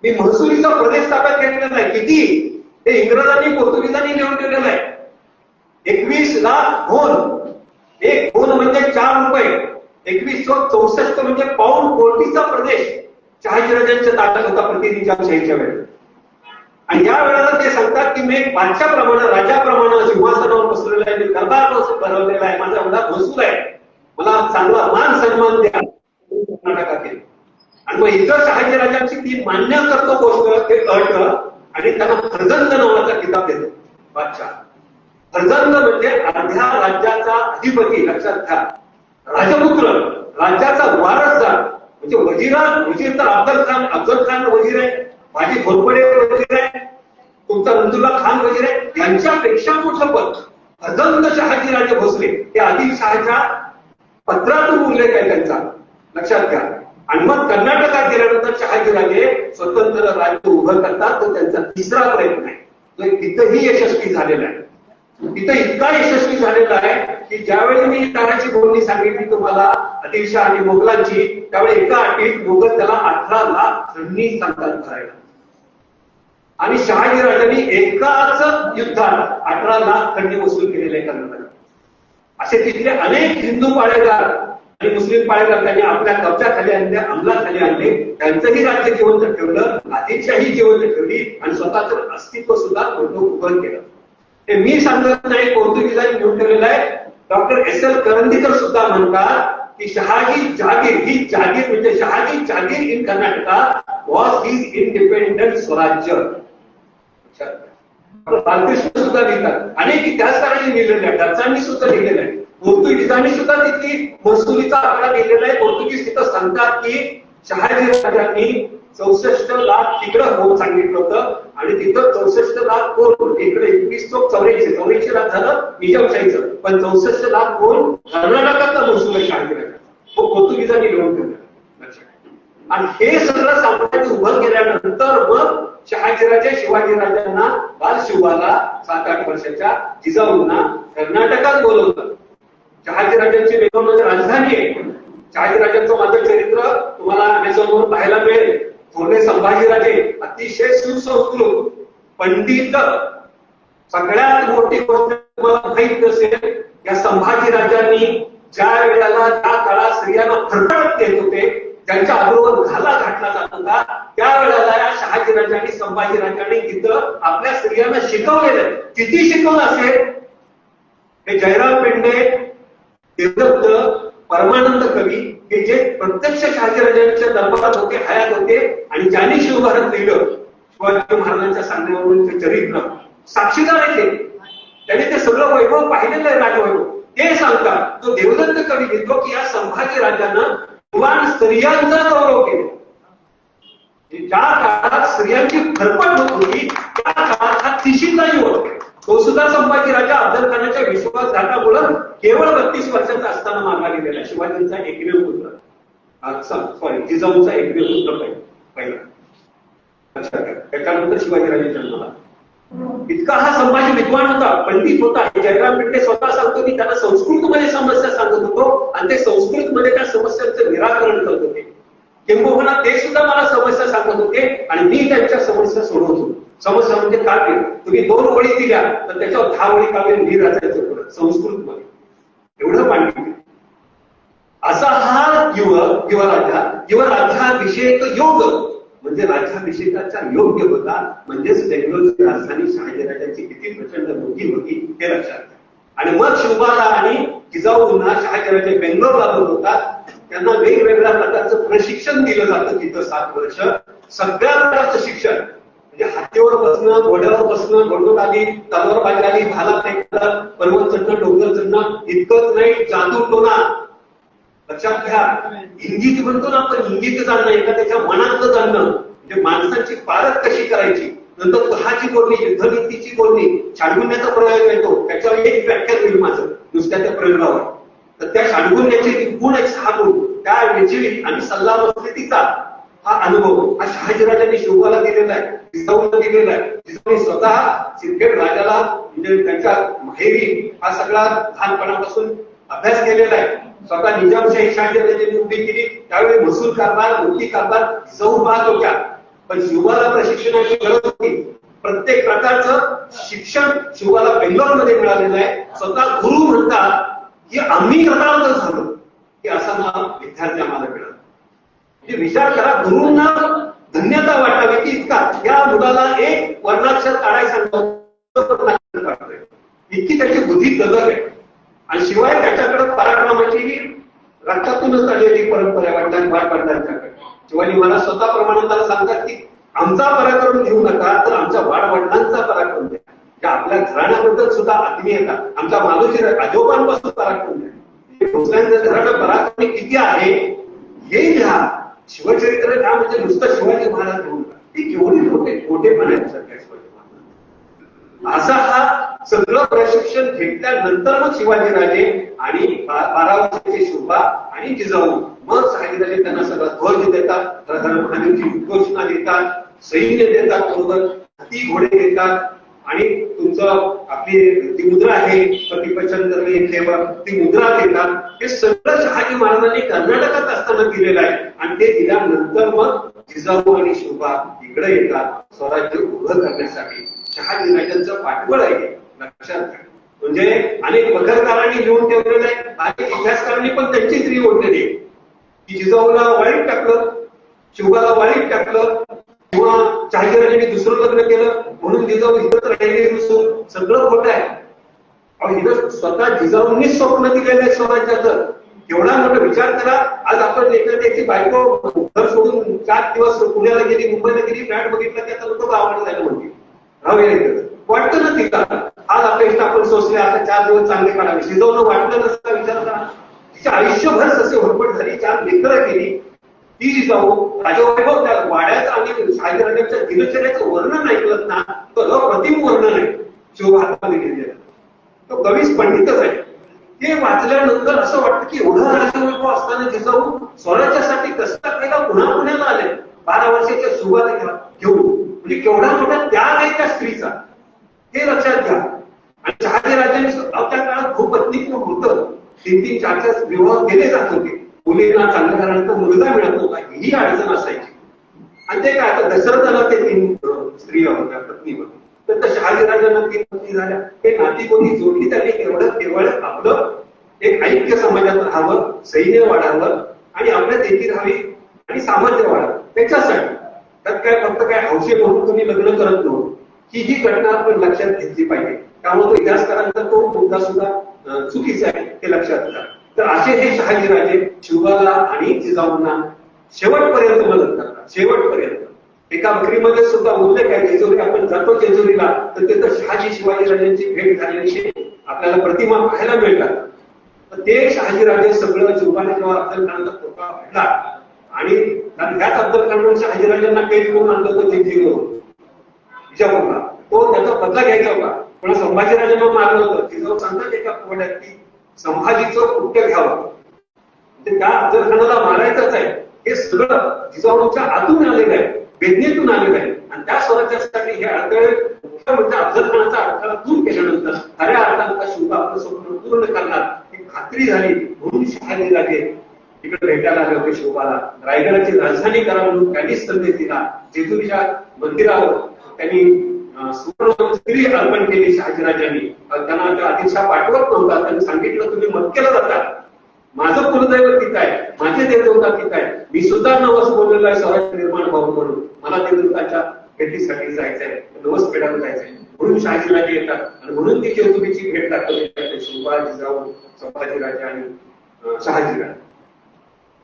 मी महसुलीचा प्रदेश ताब्यात घेतलेला आहे. किती? ते इंग्रजांनी पोर्तुगीजांनी लिहून ठेवलेलं आहे. 21 लाख होन. एक होन म्हणजे 4 रुपये. 2164 म्हणजे पाऊंड कोटीचा प्रदेश शहाजीराजांच्या ताब्यात होता प्रतिनिजामशाहीच्या वेळेला. आणि या वेळेला ते सांगतात की मी एक बादशाप्रमाणे राजाप्रमाणे सिंहासनावर बसलेला आहे, मी दरबार भरवलेला आहे, माझा एवढा महसूल आहे, मला चांगला मान सन्मान द्या कर्नाटकातील. आणि मग इतर शहाजीराजांची ती मान्य करतो गोष्ट ते अट आणि त्यांना फर्जंद नावाचा किताब देतो बादशाह. फर्जंद म्हणजे अर्ध्या राज्याचा अधिपती. लक्षात घ्या, राजपुत्र, राज्याचा वारसदार. म्हणजे वजीर तर अफजल खान वजीर आहे, माझी घोरपडे वजीर आहे, तुमचा अब्दुल्ला खान वजीर आहे, यांच्यापेक्षा मोठं पद फर्जंद शहाजीराजे भोसले हे आदिलशहाच्या पत्रातून उल्लेख आहे त्यांचा. लक्षात घ्या. आणि मग कर्नाटकात गेल्यानंतर शहाजीराजे स्वतंत्र राज्य उभं करतात. तो त्यांचा तिसरा प्रयत्न आहे, जो तिथंही यशस्वी झालेला आहे. तिथं इतका यशस्वी झालेला आहे की ज्यावेळी मी तहाची बोलणी सांगितली तुम्हाला आदिलशाह आणि मोगलांची, त्यावेळी एका अटीत मोगल त्याला 18 लाख खंडणी सांगतात भरायला. आणि शहाजीराजांनी एकाच युद्धात 18 लाख खंडणी वसूल केलेले आहे कर्नाटकात. असे तिथले अनेक हिंदू पाळेगार आणि मुस्लिम पाळेगार त्यांनी आपल्या कब्जाखाली आणले, अंमलाखाली आणले. त्यांचंही राज्य जिवंत ठेवलं, आदिलशाही जिवंत ठेवली आणि स्वतःचं अस्तित्व सुद्धा उभं केलं. हे मी सांगत नाही, पोर्तुगीजांनी घेऊन ठेवलेलं आहे. Doctor S.L. करंदीकर सुद्धा म्हणतात की शहाजी जागीर ही जागीर म्हणजे Shahaji jagir in Karnataka was his independent swarajya. Balkrishna सुद्धा लिहितात, अनेक इतिहासकारांनी लिहिलेलं आहे, डचांनी सुद्धा लिहिलेलं आहे, पोर्तुगीजांनी सुद्धा तिथली महसुलीचा आकडा लिहिलेला आहे. पोर्तुगीज तिथं सांगतात की शहाजीराजांनी 64 लाख तिकडं होऊन सांगितलं होतं आणि तिथं 64 लाख कोण इकडे 2184 लाख झालं निजामशाहीचं, पण 64 लाख कोण कर्नाटकातला महसूल आहे शहाजीराजा. तो पोर्तुगीजांनी लिहून ठेवलं. आणि हे सगळं साम्राज्य उभं केल्यानंतर मग शहाजीराजे शिवाजीराजांना बालशिवाला 7-8 वर्षाच्या जिजाऊंना कर्नाटकात बोलवलं. शहाजीराजांची बेळगावमध्ये राजधानी आहे. शहाजीराजांचं माझं चरित्र तुम्हाला अमेझॉनवर पाहायला मिळेल. थोरले संभाजीराजे अतिशय सुसंस्कृत पंडित. सगळ्यात मोठी गोष्ट तुम्हाला माहित असेल, या संभाजीराजांनी ज्या वेळेला त्या काळात स्त्रियांना फरफडत देत होते, ज्यांच्या अगोदर घाला घातला जात होता, त्यावेळेला या शहाजीराजांनी संभाजीराजांनी तिथं आपल्या स्त्रियांना शिकवलेलं. किती शिकवलं असेल? हे जयराम पेंडे, देवदत्त, परमानंद कवी हे जे प्रत्यक्ष शहाजीराजांच्या दरबारात होते, हयात होते, आणि ज्यांनी शिवभारत लिहिलं, शिवाजी महाराजांच्या सांगण्यावरून ते चरित्र साक्षीदार आहे. त्याने ते सगळं वैभव पाहिलेलं आहे, राजवैभव. ते सांगतात, तो देवदत्त कवी लिहितो की या संभाजी राजानं युवान स्त्रियांचा गौरव केला. ज्या काळात स्त्रियांची फरफट होत होती, त्या काळात हा तिशीतला युवक, तो सुद्धा संभाजी राजा अफजलखानाच्या विश्वासघातामुळे केवळ 32 वर्षाचा असताना मारला गेलेला. शिवाजींचा एकमेव पुत्र, जिजाऊचा एकमेव पुत्र पहिला. त्याच्यानंतर शिवाजीराजे जन्मला. इतका हा संभाजी विद्वान होता, पंडित होता. जयराम पेंडे स्वतः सांगतो की त्यांना संस्कृतमध्ये समस्या सांगत होतो आणि ते संस्कृतमध्ये त्या समस्यांचं निराकरण करत होते. किंबहुना ते सुद्धा मला समस्या सांगत होते आणि मी त्यांच्या समस्या सोडवतो. समस्या म्हणजे काव्य. तुम्ही 2 ओळी दिल्या तर त्याच्यावर 10 ओळी काव्य मी रचायचं पुढे संस्कृतमध्ये. एवढं पांडित्य. असा हा युवराज्याभिषेक योग म्हणजे राज्याभिषेकाचा योग्य होता. म्हणजेच बेंगलोरची राजधानी शहाजीराजांची किती प्रचंड मोठी होती हे लक्षात घ्या. आणि मग शिवबाला आणि जिजाऊंना शहाजीराजे बेंगलोरला होतात. त्यांना वेगवेगळ्या प्रकारचं प्रशिक्षण दिलं जातं तिथं 7 वर्ष. सगळ्या प्रकारचं शिक्षण म्हणजे हातीवर बसणं, घोड्यावर बसणं, घोडदौड आली, तलवारबाजी आली, भाला फेकणं, पर्वत चढणं, डोंगर चढणं, इतकंच नाही, जादूटोणा. लक्षात घ्या, इंगित म्हणतो ना आपण, इंगित जाणणं, एखाद्याच्या मनातलं जाणणं, म्हणजे माणसांची पारख कशी करायची. नंतर तहाची बोलणी, युद्धनीतीची बोलणी, शाडगुण्याचा प्रयोग येतो. त्याच्यावर एक व्याख्यान होईल माझं नुसत्या त्या प्रयोगावर. तर त्या शाडगुण्याचे गुण आहेत 6 गुण. त्या वेळची आणि सल्लामसलतीचा हा अनुभव हा शहाजीराजांनी शिवबाला दिलेला आहे, जिजाऊला दिलेला आहे. जिजाऊने स्वतः सिंदखेड राजाला म्हणजे त्यांच्या माहेरी हा सगळा लहानपणापासून अभ्यास केलेला आहे. स्वतः निजामशाही शहाजीराजांनी उभी केली. त्यावेळी महसूल कारभार, मोठी कारभार जिजाऊ पाहत होत्या. पण शिवबाला प्रशिक्षणाची गरज होती. प्रत्येक प्रकारचं शिक्षण शिवबाला बेंगलोरमध्ये मिळालेलं आहे. स्वतः गुरु म्हणतात की आम्ही कृतार्थ झालो की असा विद्यार्थी आम्हाला मिळाला. म्हणजे विचार करा, गुरूंना धन्यता वाटावी की इतका या मुलाला एक वर्णाक्षर काढायला सांगतो, इतकी त्याची बुद्धी दलग आहे. आणि शिवाय त्याच्याकडे पराक्रमाची रक्तातूनच आलेली परंपरा वडिलांच्याकडे. शिवाजी महाराज स्वतः प्रमाणात सांगतात की आमचा पराक्रम घेऊ नका, तर आमच्या वाडवडिलांचा पराक्रम द्या. आपल्या घराण्याबद्दल सुद्धा आत्मीयता, आमच्या मालूजी आजोबांपासून पराक्रम द्या. भोसल्यांचं घराणं पराक्रमी किती आहे हे घ्या. शिवचरित्र घ्या, म्हणजे नुसतं शिवाजी महाराज घेऊन ती केवढी मोठेपण आहे सगळ्या शिवाजी महाराज. असा हा सगळं प्रशिक्षण घेतल्यानंतर मग शिवाजीराजे आणि 12 वर्षाचे शिवबा आणि जिजाऊ मग शहाजीराजे त्यांना सगळं ध्वज देतात, महादेवची उद्घोषणा देतात, सैन्य देतात, बरोबर हाती घोडे देतात. आणि तुमचं आपली ती मुद्रा आहे ती मुद्रा देतात. हे सगळं शहाजी महाराजांनी कर्नाटकात असताना दिलेलं आहे. आणि ते दिल्यानंतर मग जिजाऊ आणि शिवबा इकडे येतात स्वराज्य उभं करण्यासाठी. शहाजीराजांचं पाठबळ आहे, लक्षात घ्या. म्हणजे अनेक पत्रकारांनी लिहून ठेवलेलं आहे, अनेक इतिहासकारांनी पण त्यांचीच री ओढलेली आहे की जिजाऊला वाळीत टाकलं, शिवबाला वाळीत टाकलं, किंवा शहाजीराजांनी दुसरं लग्न केलं म्हणून जिजाऊ इथंच राहिली नसून सगळं खोटं आहे. हिनं स्वतः जिजाऊंनी स्वप्न दिलेलं आहे स्वराज्याचं. एवढा मोठा विचार करा. आज आपण एखाद्याची बायको घर सोडून 4 दिवस पुण्याला गेली, मुंबईला गेली, फ्लॅट बघितला, त्याचा लोक गावाला जायला म्हणते राहू वाटतं ना तिला. आज आपल्या इथं आपण सोचले आता 4 दिवस चांगले काढावे. जिजाऊनं वाटलं नसता विचार करा. तिच्या आयुष्यभर ससे होरपट झाली, 4 लेकरं केली. ती जिजाऊ राजवैभव त्या वाड्याचं आणि शहाजीराजांच्या दिनचर्याचं वर्णन ऐकलं ना, तो अप्रतिम वर्णन आहे शिवभारतामध्ये लिहिलेलं. तो कवीच पंडितच आहे. ते वाचल्यानंतर असं वाटतं की एवढं राजवैभव असताना जिजाऊ स्वराज्यासाठी कष्ट केला, पुण्याला आले 12 वर्षाच्या सुरुवात घेऊन. म्हणजे केवढा मोठा त्याग आहे त्या स्त्रीचा, हे लक्षात घ्या. आणि शहाजीराजांनी त्या काळात खूप पत्नीत्व होतं. 3-3, 4 विवाह केले जात होते. मुलींना चांगल्या घराण्याचा मुलगा मिळत नव्हता, ही अडचण असायची. आणि ते काय आता दशरथाला ते 3 स्त्रिया होत्या, पत्नी होती. तर शहाजीराजांना 3 पत्नी झाल्या. हे नाती कोणी जोडली त्यांनी केवळ आपलं एक ऐक्य समाजात राहावं, सैन्य वाढावं आणि आपल्या देती राहावी आणि सामर्थ्य वाढावं त्याच्यासाठी. त्यात काय फक्त काय हौसे म्हणून तुम्ही लग्न करत नव्हतं, ही घटना आपण लक्षात घेतली पाहिजे. त्यामुळे तो इतिहासकारांचा तो मुद्दा सुद्धा चुकीचा आहे हे लक्षात घ्या. तर असे हे शहाजीराजे शिवबाला आणि जिजाऊंना शेवटपर्यंत मदत करतात. शेवटपर्यंत एका बकरीमध्ये सुद्धा उल्लेख आहे, जेजुरी आपण जातो जेजुरीला तर तिथं शहाजी शिवाजीराजांची भेट झाल्याची आपल्याला प्रतिमा पाहायला मिळतात. तर ते शहाजीराजे सगळं शिवबाने जेव्हा अफजलखानाचा तोफा भेटला आणि ह्याच अफजलखानाने शहाजीराजांना कैद करून आणलं होतं जिंजीवरून विजापूरला, तो त्याचा बदला घ्यायचा होता. पण संभाजीराजांना मारलं होतं. जिजाऊ सांगतात एका पोहण्यात की संभाजीचं कृत्य घ्यावं, त्या अफजलखानाला मारायचंच आहे. हे सगळं जिजाऊच्या आतून आलेलं आहे, वेदनेतून आलेलं आहे. आणि त्या स्वराज्यासाठी हे अडथळे मुख्य म्हणजे अफजलखानाचा अडथळा दूर केल्यानंतर खऱ्या अर्थानं शिवबा आपलं स्वप्न पूर्ण करणार ही खात्री झाली. म्हणून शहाजीराजे इकडे भेटायला आले होते शिवबाला. रायगडाची राजधानी करा म्हणून त्यांनीच संदेश दिला. जेजुरीच्या मंदिरावर त्यांनी सुवर्ण अर्पण केली शहाजीराजांनी. त्यांना त्या आदिशा पाठवत नव्हता. त्यांनी सांगितलं तुम्ही मक्केला जाता, माझं कुलदैवत तिथं आहे, माझे देवदेवता तिथं आहे, मी सुद्धा नवस बोललेला आहे स्वराज्य निर्माण व्हावं म्हणून. मला देवदेवताच्या भेटीसाठी जायचंय, नवस फेडायला जायचंय. म्हणून शहाजीराजे येतात आणि म्हणून ती जेजुरीची भेट दाखवली शिवबा, जिजाऊ, संभाजीराजे आणि शहाजीराजे.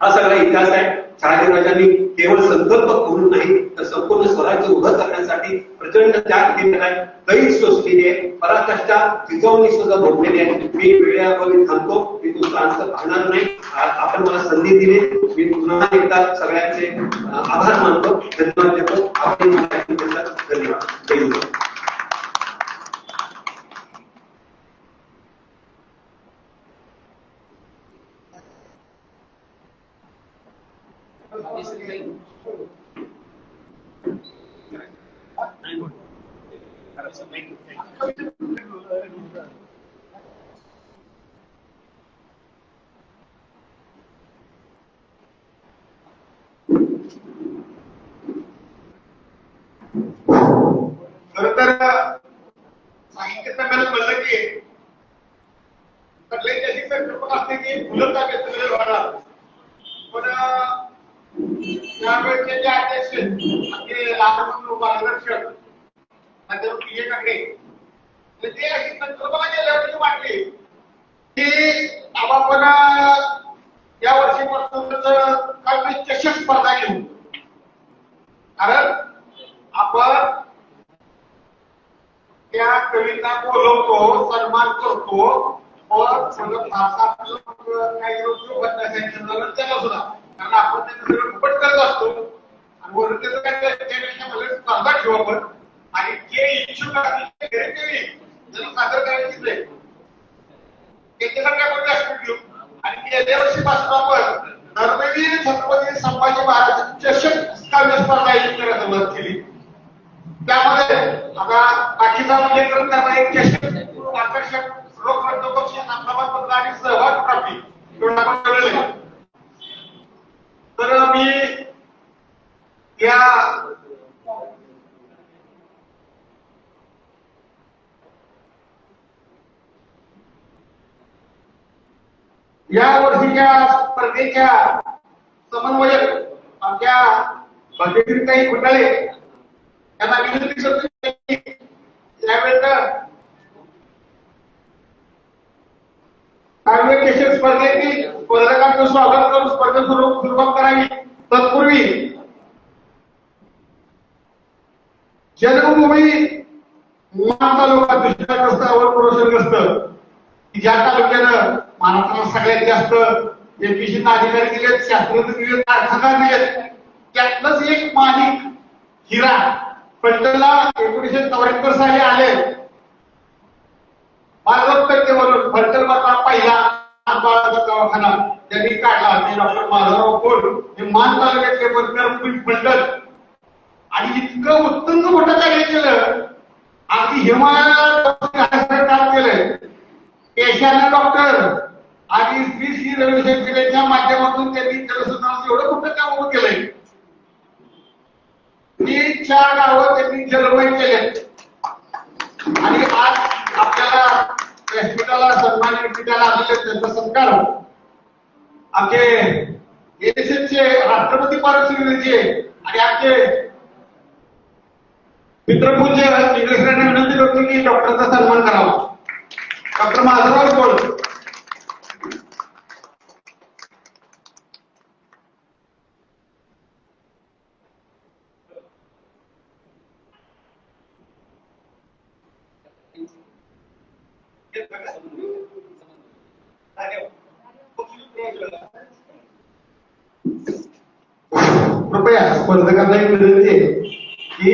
हा सगळा इतिहास आहे. शहाजीराजांनी केवळ संकल्प करून नाही तर संपूर्ण स्वराज्य उभं करण्यासाठी प्रचंड त्याग केलेला आहे, कैद सोसलेली आहे, पराकाष्ठा जिजाऊंनी सुद्धा भोगलेली आहे. मी वेळेअभावी थांबतो, मी तुमचं अंत पाहणार नाही. आपण मला संधी दिली, मी पुन्हा एकदा सगळ्यांचे आभार मानतो, धन्यवाद देतो. आपण धन्यवाद. जय हिंद. खर तर साहित्य संमेलन म्हणलं की सगळे त्याची कल्पना असते की मुलं का व्यक्त होणार. पण त्यावेळेचे जे अध्यक्ष म्हणजे लहान मार्गदर्शक पीए काकडे ते अशी संकल्पना केल्यावरती वाटली की आपण या वर्षीपासूनच काही चषक स्पर्धा घेऊ. कारण आपण त्या कवींना बोलवतो, सन्मान करतो, पण फारसा काही उपयोग होत नाही त्याला सुद्धा. कारण आपण त्यांना सगळं फुकट करत असतो आणि वरून त्याचं काय त्याच्यापेक्षा मला स्पर्धा ठेवू आपण आणि जे इच्छुक असतील ज्यांना सादर करायचीच आहे त्यांच्यासाठी आपण व्यासपीठ घेऊ. आणि गेल्या वर्षीपासून आपण धर्मवीर छत्रपती संभाजी महाराज चषक काव्य स्पर्धा करायला सुरुवात केली. त्यामध्ये आता बाकीचा म्हणजे त्यांना एक चषक आकर्षक रोख बक्षीस प्रमाणपत्र आणि सहभाग ट्रॉफी एवढं आपण ठेवलेलं. तर मी या वर्षीच्या स्पर्धेच्या समन्वयक आमच्या भगीरथताई खुटाळे यांना विनंती करतो की यावेळेला काव्य चषक स्पर्धेतील स्पर्धकांचं स्वागत करून स्पर्धा सुरुवात करावी. तत्पूर्वी जन्मभूमी मान तालुका दुष्काळग्रस्त अवरग्रस्त ज्या तालुक्यानं महाराष्ट्राला सगळ्यात जास्त एपीसी अधिकारी दिलेत, शास्त्रज्ञ दिलेत, कारखानदार दिलेत, त्यातलंच एक माणिक हिरा फलटणला 1974 साली आले. मालवणवरून फलटण मधला पहिला बाळाचा दवाखाना त्यांनी काढला ते डॉक्टर माधवराव कोल हे मान तालुक्यातले वर्कर फलटण. आणि इतकं उत्तुंग मोठं कार्य केलं, अगदी हिमालयाला काम केलंय. पेशाने डॉक्टर आणि श्री रविशंकरच्या माध्यमातून त्यांनी एवढं मोठं काम उभं केलंय. 36 गावं त्यांनी जलमय केले आणि आज आपल्याला व्यासपीठाला सन्मान व्यासपीठाला आलेले त्यांचा सत्कार आमचे एनएसएसचे राष्ट्रपती पारसरीचे आणि आमचे मित्रपूज्य इंग्रजांना विनंती करतो की डॉक्टरचा सन्मान करावा. डॉक्टर माधवराव गोड. कृपया स्पर्धकांना एक विनंती आहे की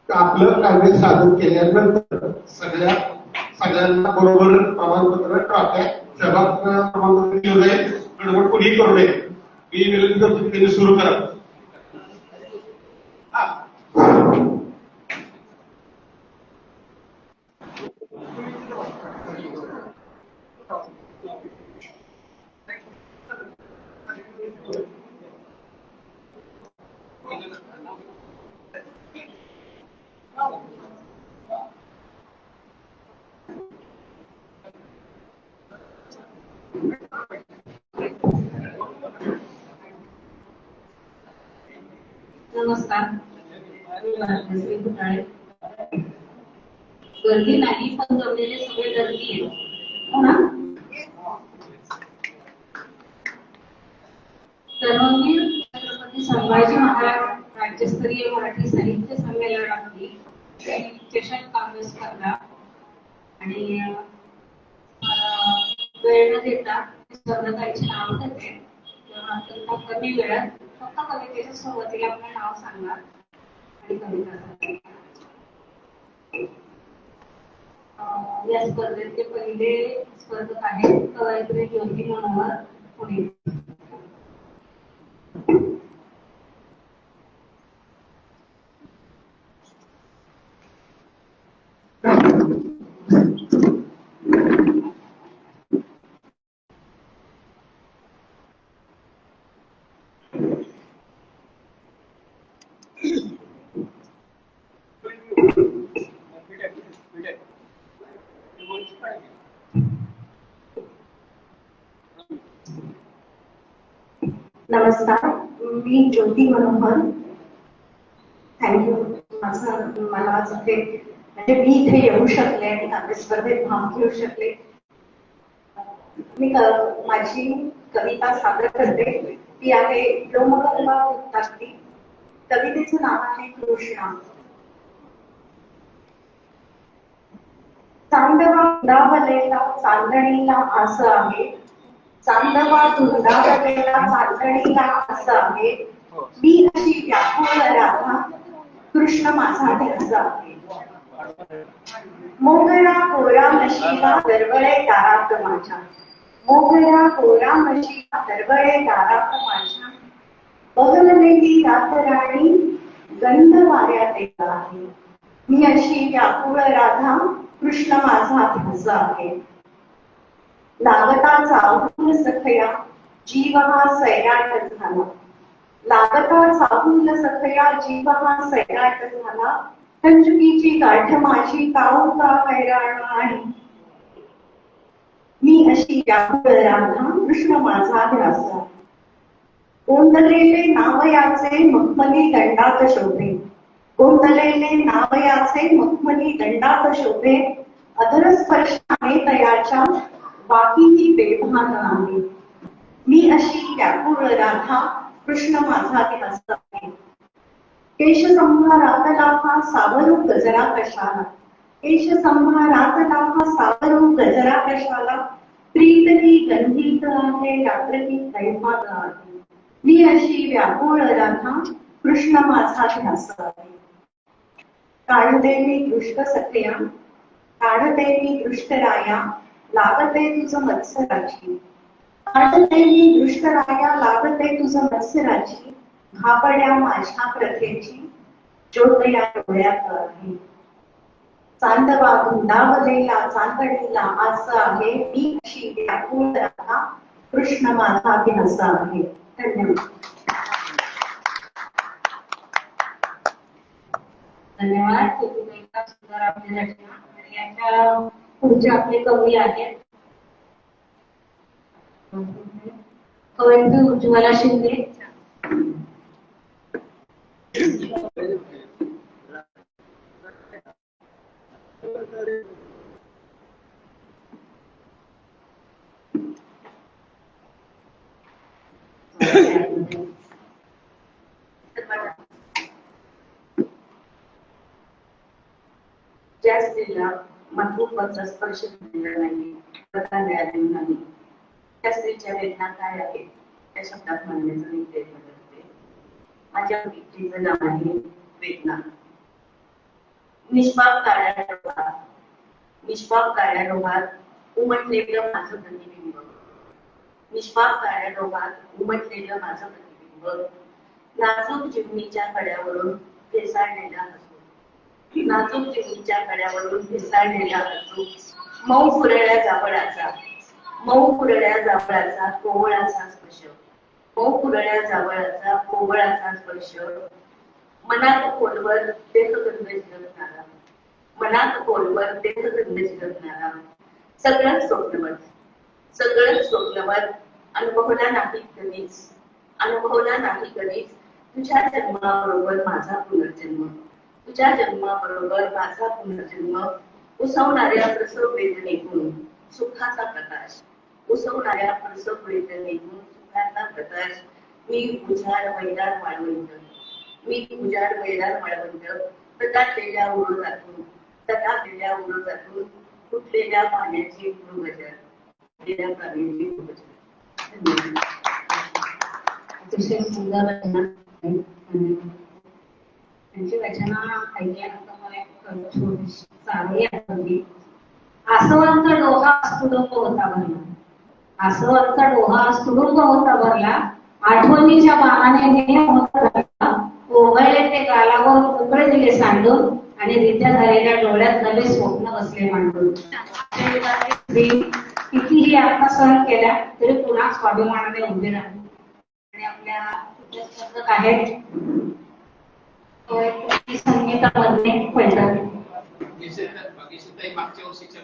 आपलं कार्य सादर केल्यानंतर सगळ्यांना बरोबर प्रमाणपत्र ट्रॉफ्या सहभाग प्रमाणपत्र दिलं जाईल. गडबड कोणीही करू नये. मी विनंती करतो की त्यांनी सुरू करा. नमस्कार. मी भारतश्री घोटाळे. गर्दी नाही पण जमलेले सगळे गर्दी आहे हो ना. कर्मवीर छत्रपती संभाजी महाराज राज्यस्तरीय मराठी साहित्य संमेलनातली चषक काव्य स्पर्धा आणि वेळ न देता स्पर्धकांची नाव देते. तेव्हा अत्यंत कमी वेळात फक्त कवितेच्या सुरुवातीला आपलं नाव सांगणार आणि कविता सांगणार. या स्पर्धेतले पहिले स्पर्धक आहेत कवयित्री ज्योती मनोहर पुणे. नमस्कार. मी ज्योती मनोहर. थँक्यू. मला आज म्हणजे मी इथे येऊ शकले आणि काव्य स्पर्धेत भाग घेऊ शकले. मी माझी कविता सादर करते. ती आहे लोमगंगा वृत्तातली. कवितेचं नाव आहे कृष्णा. चांदवा धुंदावलेला चांदणीला असं आहे. चांदवा धुंदावलेला चांदणीला असं आहे. मी अशी व्याकुळ राधा कृष्ण माझा ध्यास आहे. मोगरा कोरा म्हशीला दरवळे दारात माझ्या. मोगरा कोरा म्हशीला दरवळे दारात माझ्या. बहरलेली रात राणी गंध वाऱ्यात येत आहे. मी अशी व्याकुळ राधा कृष्ण माझा ध्यास आहे. लागता चाहूल सखया जीव हा सैराट झाला. लागता चाहूल सखया जीव हा सैराट झाला. कंचुकीची गाठ माझी काऊ का हैराण आहे. मी अशी व्याकुळ राधा कृष्ण माझा ध्यास आहे. गोंधलेले नावयाचे मखमली दंडात शोभे. गोंधलेले नावयाचे मखमली दंडात शोभे. अधरस्पर्शाने तयाच्या बाकीही बेभान आहे. मी अशी व्याकुळ राधा कृष्ण माझा ध्यास आहे. केशसंभारातला हा सावरू गजरा कशाला. केशसंभारातला हा सावरू गजरा कशाला. प्रीत ही गंधीत आहे रात्री दैवात आहे. मी अशी व्याकुळ राधा कृष्ण माझा ध्यास आहे. काढते मी दृष्ट सखया काढते मी दृष्टराया लागते तुझं मत्सराची. काढते मी दृष्टराया लागते तुझं मत्सराची. घाबड्या माझ्या प्रथेची ज्योत या डोळ्यात आहे. चांदवा धुंदावलेला चांदणीला असं आहे. मी अशी व्याकुळ राधा कृष्ण माझा ध्यास आहे. धन्यवाद. धन्यवाद. खूप एका सुंदर आपली रचना. आणि याच्या पुढचे आपले कवी आहेत कवयित्री उज्ज्वला शिंदे. ज्या स्त्रीला मातृत्वाचा स्पर्श झालेला नाही, प्रथा मिळालेली नाही, त्या स्त्रीच्या वेदना काय आहेत त्या शब्दात मांडण्याचा मी प्रयत्न करते. माझ्या व्यक्तीचं नाव आहे वेदना. निष्पाप काळ्या डोहात उमटलेलं माझं प्रतिबिंब, निष्पाप काळ्या डोहात उमटलेलं माझं प्रतिबिंब, नाजूक चिमणीच्या कड्यावरून फेसाळलेला असतो, नाजूक चिमणीच्या कड्यावरून फेसाळलेला असतो, मऊ कुरळ्या जावळाचा कोवळाचा स्पर्श, मऊ कुरळ्या जावळाचा कोवळाचा स्पर्श, मनात खोलवर देहगंध झिरपणारा, मनात खोलवर देहगंध झिरपणारा, सगळंच स्वप्नवत अनुभवला नाही कधीच तुझ्या जन्माबरोबर माझा पुनर्जन्म, तुझ्या जन्माबरोबर माझा पुनर्जन्म, उसवणाऱ्या प्रसव वेदनेतून सुखाचा प्रकाश, उसवणाऱ्या प्रसव वेदनेतून सुखाचा प्रकाश, मी उजाड वैराग वाळवंट, प्रकाशलेल्या उरोजातून फुटलेल्या पाण्याची भूगजर, प्राण्याची भूगजर. अतिशय सुंदर रचना. त्यांची रचना ऐकल्यानंतर मला एक छोटीशी चांगली आठवली. आसवंत डोहा स्तुडुंब होता भरला, आसवंत डोहा स्तुडुंब होता भरला, आठवणीच्या बाणाने नेह होता भरला, ओघळले ते गालावर मोकळे दिले सांडून, आणि रित्या झालेल्या डोळ्यात नवे स्वप्न बसले मांडून. कितीही आता सहन केल्या तरी पुन्हा स्वाभिमानाने उभे राहते. आणि आपल्या स्पर्धक आहेत संगीता मध्ये पडतात. मागच्या वर्षीच्या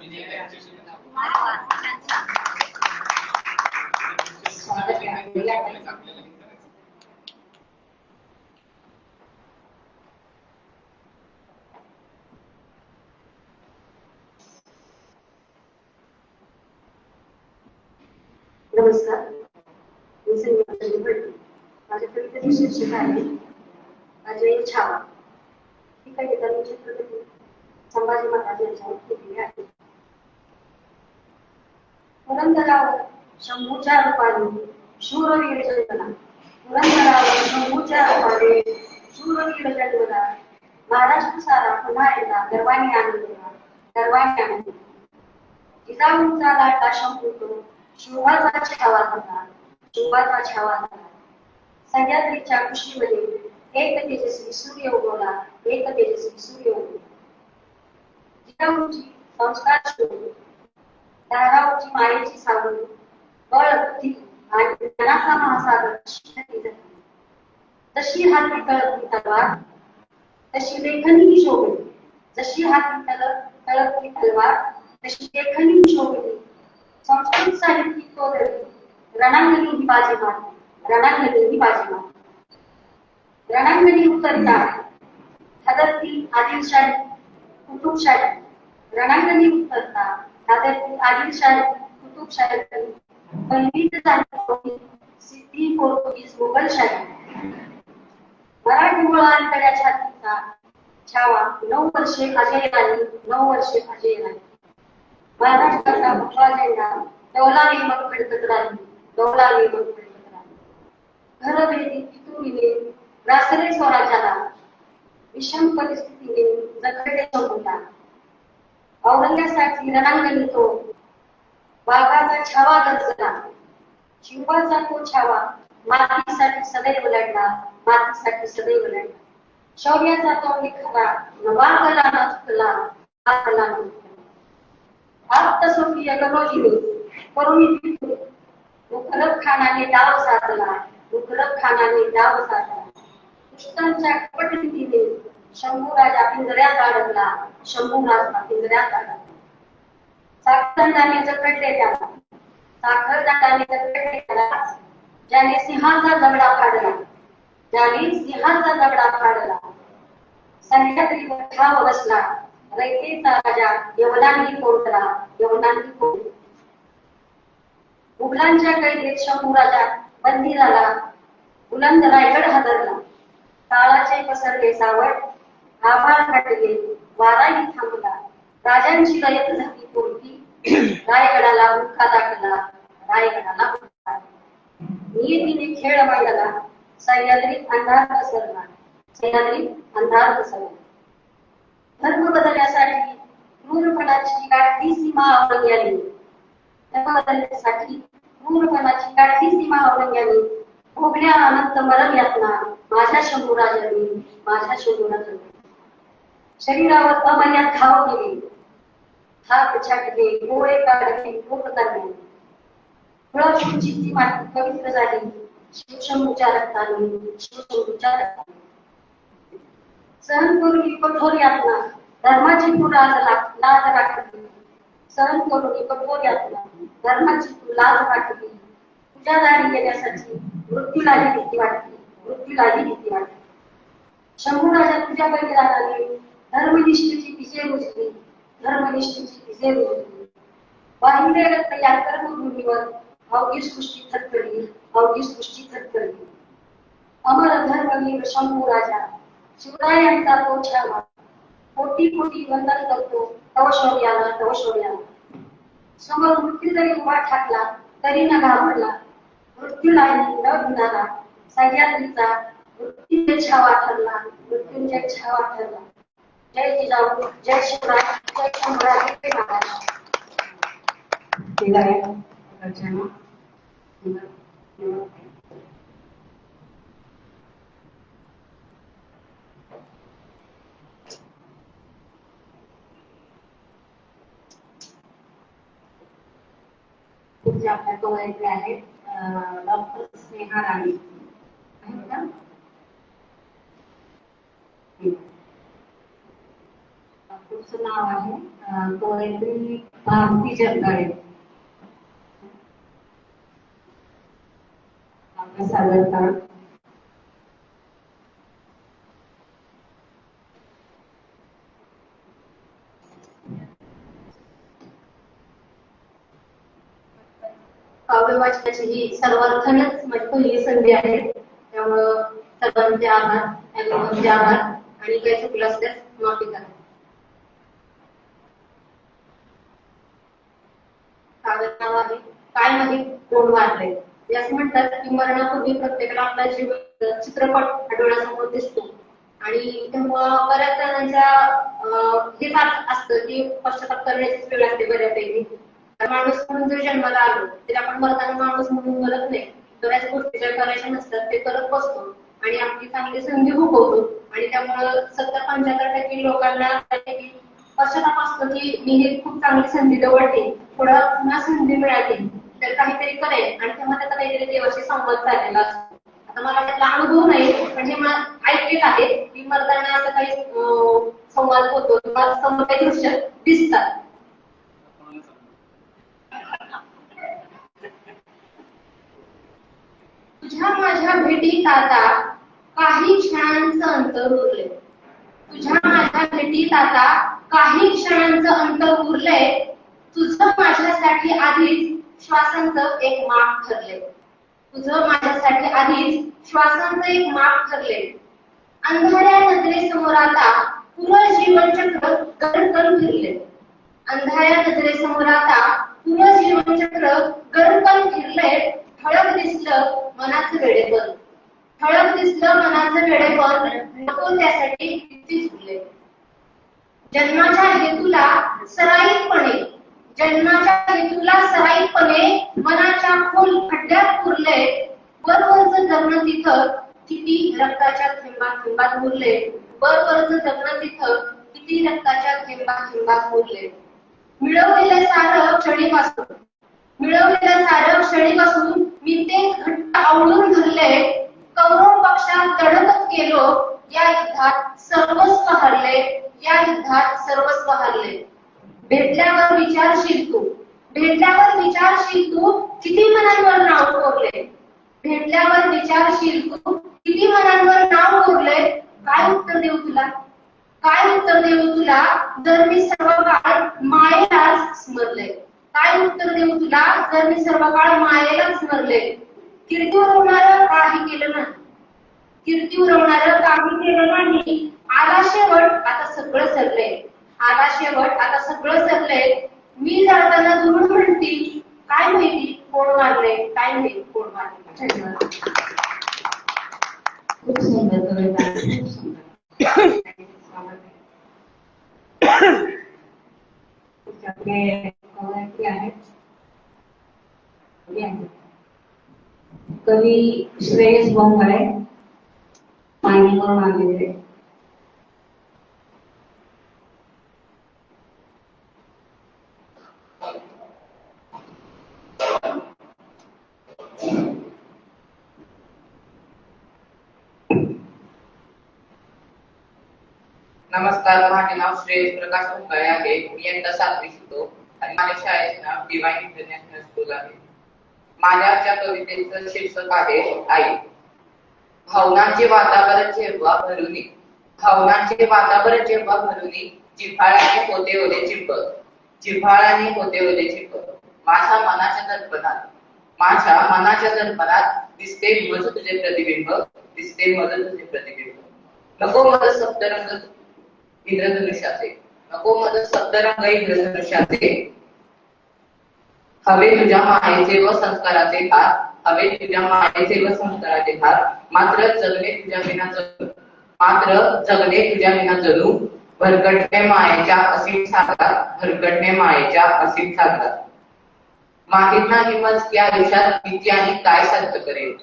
नमस्कार, मी संगीता भट. माझ्या कवितेचे शीर्षक आहे माझी छावा. ही कविता मी छत्रपती संभाजी महाराज यांच्यावर केलेली आहे. पुरंदरावर शंभूच्या रूपाने शूरवीर जन्मला, पुरंदरावर शंभूच्या रूपाने शूरवीर जन्मला, महाराष्ट्र सारा पुन्हा एकदा गर्वाने आनंद. जिजाऊंचा लाटा शंभू शुभाचा छावा झाला, सह्याद्रीच्या कुशीमध्ये एक तेजस्वी सूर्य उगवला, जिजाऊंची संस्कार शोध, धाराऊची मायेची सावली, बळ बुद्धी आणि ज्ञानाचा महासागर तशी हाती तळपली तलवार, तशी लेखनी शोभली, तशी हाती तळपली तलवार, तशी लेखनी शोभली. संस्कृत साहित्य तोडली, रणांगणी ही बाजी मारली, रणांगणी उतरता हादरती आदिलशाही कुतुबशाही, रणांगणी उतरता हादरती आदिलशाही कुतुबशाही, पहिलीच झाली सिद्धी पोर्तुगीज मुघलशाही. मराठी मुळांतऱ्या छातीचा छावा 9 वर्षे अजय राहिली. महाराष्ट्राचा भगवा झेंडा डौलाने मग फडकत राहिली. घरभेदी पितुरीने ग्रासले स्वराज्याला, विषम परिस्थितीने जखडले चौकुटा. औरंग्यासाठी रणांगणी तो वाघाचा छावा गरजला, शिवाचा तो छावा मातीसाठी सदैव लढला. शौर्याचा तो निखरा नवागला न चुकला. आप्तसोफी यगनोजीने करुणी मुखरब खानाने डाव साधला. पुष्टांच्या कपटनीतीने शंभू राजा पिंजऱ्यात अडकला, शंभू राजा पिंजऱ्यात अडकला. साखरदाणे जखडले त्याला, साखरदाणे जखडले त्याला, ज्याने सिंहाचा दगडा फाडला, ज्याने सिंहाचा दगडा फाडला. सह्याद्रीवर ठाव बसला, रयतेचा राजा यवनांनी कोंडला, यवनांनी कोंडला. मुघलांच्या कैदेत शंभू राजा बंदी झाला, बुलंद रायगड हादरला. काळाचे पसरले सावट, आभाळ घाटले, वाराही थांबला. राजांची रयत झाली पोरती, रायगडाला हुक्का दाखला, रायगडाला हुक्का. नियतीने खेळ मांडला, सह्याद्रीत अंधार पसरला, सह्याद्रीत अंधार पसरला. धर्म बदलण्यासाठी क्रूरपणाची गाठी सीमा अवलंबली, धर्म बदलण्यासाठी क्रूरपणाची गाठी सीमा अवलंबली. भोगल्या अनंत मरण यातना माझ्या शंभू राजांनी, माझ्या शंभू राजांनी. शरीरावर अमर्याद घाव केले, हात छाटले, डोळे काढले, डोक करणे. फळशुचीची माती पवित्र झाली, शिवशंभूच्या रक्ताने, शिवशंभूच्या रक्ताने. सहन करून कठोर यातना धर्माची तू लाज राखली, सहन करून कठोर यातना धर्माची तू लाज राखली. तुझ्या दारी येण्यासाठी मृत्यूलाही भीती वाटली, मृत्यूलाही भीती वाटली. शंभू राजा तुझ्या बलिदानाने धर्मनिष्ठेची दिशे रुजली, धर्मनिष्ठेची दिशे रुजली. वाहिले रक्त या कर्मभूमीवर अवघी सृष्टी थरथरली, अवघी सृष्टी थरथरली. अमर धर्मवीर शंभू राजा शिवरायांचा तो छावा, कोटी कोटी वंदन करतो तव शौर्याला, तव शौर्याला. समोर मृत्यू जरी उभा ठाकला तरी न घाबरला, मृत्यूलाही न भिनाला. सह्याद्रीचा मृत्यूंजय छावा ठरला, मृत्यूंजय छावा ठरला. जय जिजाऊ, जय शिवराय, जय शंभूराज, जय महाराज. पुढचे आपल्या कवयित्री आहेत डॉक्टर स्नेहा राणी. आहेत का? पुढचं नाव आहे कवयित्री भारती जगदाळे. आपलं सादर करा. काव्य वाचनाची ही सर्वार्थानच माझी पहिली संधी आहे, त्यामुळं सर्वांचे आभार, सर्वांचे आभार आणि काही चुकलं असल्यास माफी करा. काव्य नाव आहे काय मध्ये कोण वाढले. असं म्हणतात की मरणापूर्वी प्रत्येकाला आपला जीव चित्रपट डोळ्यासमोर दिसतो आणि तेव्हा बऱ्याच जणांच्या हेच असतं की पश्चाताप करण्याचीच वेळ असते बऱ्यापैकी. माणूस म्हणून जर जन्माला आलो तरी आपण मरताना माणूस म्हणून मरत नाही, बऱ्याच गोष्टी ज्या करायच्या नसतात ते करत बसतो आणि आपली चांगली संधी हुकवतो. आणि त्यामुळं 70-75% लोकांना पश्चाताप असतो की मी ही खूप चांगली संधी दवडली, थोडं पुन्हा संधी मिळाली तर काहीतरी करेल, आणि तेव्हा त्याचा काहीतरी देवाशी संवाद झालेला असतो. आता मला त्यातला अनुभव नाही, म्हणजे मला ऐकलेलं आहे की मरताना असं काही संवाद होतो किंवा समोर काही दृश्य दिसतात. तुझ्या माझ्या भेटीत आता काही क्षणांचं अंतर उरले, तुझ्या माझ्या भेटीत आता काही क्षणांचं अंतर उरले. तुझं माझ्यासाठी आधीच श्वासांचं एक माप ठरले, तुझं माझ्यासाठी आधीच श्वासांचं एक माप ठरले. अंधाऱ्या नजरेसमोर आता पुरं जीवनचक्र गरकन फिरले, अंधाऱ्या नजरेसमोर आता पुरं जीवनचक्र गरकन फिरले. ठळक दिसलं मनाचं वेडेपण, ठळक दिसलं मनाचं वेडेपण, नको त्यासाठी किती झुरले. जन्माच्या हेतूला सराईतपणे, जन्माच्या हेतूला सराईतपणे मनाच्या खोल खड्ड्यात पुरले. वरवरचं जगणं तिथं किती रक्ताच्या थेंबात थेंबात मुरले, वरवरचं जगणं तिथं किती रक्ताच्या थेंबात थेंबात मुरले. मिळवलेलं सारं क्षणीपासून, मिळवलेलं सारं क्षणीपासून मी ते घट्ट आवळून धरले. कौरव पक्षात लढतच गेलो, या युद्धात सर्वस्व हरले, या युद्धात सर्वस्व हरले. भेटल्यावर विचारशील तू, भेटल्यावर विचारशील तू किती मनांवर नाव कोरले. भेटल्यावर विचारशील तू किती मनांवर नाव कोरले. काय उत्तर देऊ तुला, काय उत्तर देऊ तुला जर मी सर्व काळ मायेलाच स्मरले. काय उत्तर देऊ तुला जर मी सर्व काळ मायेलाच स्मरले. कीर्ती उरवणारं काही केलं नाही, कीर्ती उरवणारं काही केलं नाही. आला शेवट आता सगळं सरले, आला शेवट आता सगळं सरले. मी जाताना दुरून म्हणतील काय माहिती कोण मारले, काय माहिती कोण मारले. धन्यवाद. खूप सुंदर कविता, खूप सुंदर. तुमच्याकडे कवयित्री आहेत, कवी श्रेयस बोंगाळे मायनीवरून आलेले. नमस्कार, माझे नाव श्रेयस प्रकाश बोंगाळे आहे. मी इयत्ता 7वी शिकतो आणि माझ्या शाळेचे नाव डिवाइन इंटरनॅशनल स्कूल आहे. माझ्या आजच्या कवितेचं शीर्षक आहे आई. भावनांचे वातावरण जेव्हा भरुनी, भावनांचे वातावरण जेव्हा भरुनी, जिव्हाळ्याने होते ओले चिंब, जिव्हाळ्याने होते ओले चिंब. माझ्या मनाच्या दर्पणात, माझ्या मनाच्या दर्पणात दिसते मज तुझे प्रतिबिंब, दिसते मज तुझे प्रतिबिंब. नको मज सप्तरंग इंद्रधनुष्याचे, नको मज सप्तरंग इंद्रधनुष्याचे. हवे तुझ्या मायेचे व संस्काराचे हार, हवे तुझ्या मायेचे व संस्काराचे हार. मात्र जगणे तुझ्या विना जणू, मात्र जगणे तुझ्या विना जणू. भरकटणे मायेच्या असीम सागरात, भरकटणे मायेच्या असीम सागरात. माहीत नाही मज की आयुष्यात किती आणि काय साध्य करेल,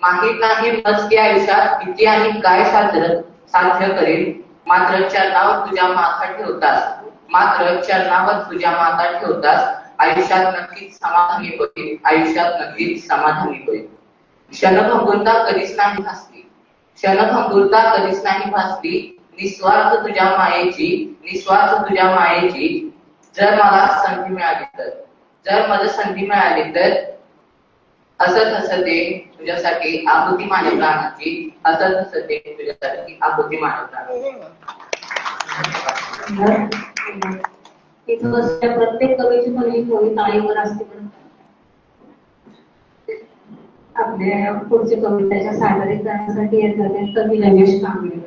माहीत नाही मज की आयुष्यात किती आणि काय साध्य करेल. मात्र चरणावर तुझ्या माथा ठेवतास, मात्र चरणावर तुझ्या माथा ठेवतास. आयुष्यात नक्कीच समाधानी होईल, आयुष्यात नक्कीच समाधानी होईल. क्षणभंगुरता कधीच नाही भासली, क्षणभंगुरता कधीच नाही भासली. निस्वार्थ तुझ्या मायेची, निस्वार्थ तुझ्या मायेची. जर मला संधी मिळाली तर, जर मला संधी मिळाली तर हसत हसते तुझ्यासाठी आहुती माझ्या प्राणाची, हसत हसते तुझ्यासाठी आहुती माझ्या प्राणाची. प्रत्येक कवीची पहिली कवी ताळीवर असते. आपल्या पुढच्या कवितेच्या सादरीकरणासाठी येतात कवी रमेश कांबळे.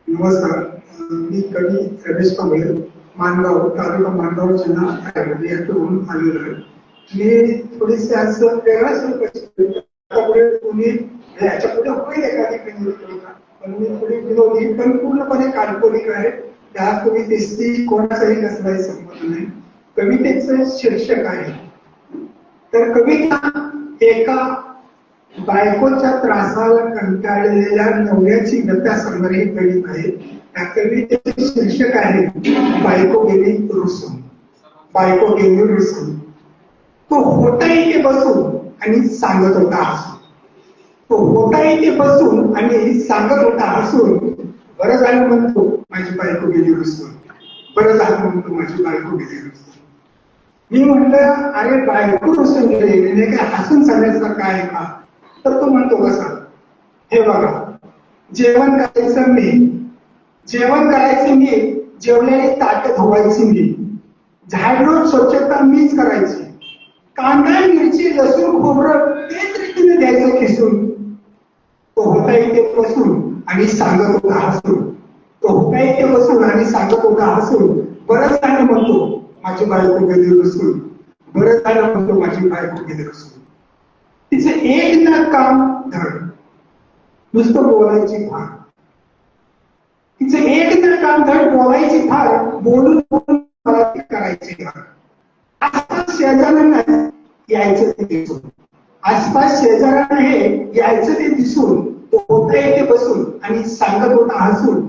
नमस्कार, मी कवी रमेश कांबळे, माणगाव, तालुका माणगाव, जिल्हा यातून आलेलो आहे. मी थोडीशी असं वेगळा तुम्ही याच्या पुढे होईल एखादी कविता, पण मी थोडी विनोदी पण पूर्णपणे काल्पनिक आहे. त्या कवितेशी कोणाचाही कसलाही संबंध नाही. कवितेचं शीर्षक आहे तर कविता एका बायकोच्या त्रासाला कंटाळलेल्या नवऱ्याची व्यथा सांगणारी ही कविता आहे. त्या कवितेचे शीर्षक आहे बायको गेली रुसून, बायको गेली रुसून. तो होता इथे बसून आणि सांगत होता हसून, तो होता इथे बसून आणि सांगत होता हसून. बरं झालं म्हणतो माझी बायको गेली रुसून, बरं झालं म्हणतो माझी बायको गेली रुसून. मी म्हटलं अरे बायको रुसून गेली, काय हसून सांगायचं काय का? तर तो म्हणतो कसा, हे बघा जेवण करायचं मी, जेवण करायचं मी, जेवलेली ताट धुवायची मी, झाडलोट स्वच्छता मीच करायची, कांदा मिरची लसूण खोबरं तेच रीतीने द्यायचं खिसून. तो होता इथे बसून आणि सांगत होता हसून, तो होता इथे बसून आणि सांगत होता हसून. बरं झालं म्हणतो माझी बायको गेली रुसून, बरं झालं म्हणतो माझी बायको गेली रुसून. तिचं एक ना काम धड, नुसतं बोलायची फार, तिचं एक ना काम धड, बोलायची फार, बोलून बोलून करायची फार. असं शेजाऱ्यांना यायचं ते दिसून, आसपास शेजाऱ्यांना हे यायचं ते दिसून तो होता येते बसून आणि सांगत होता हसून,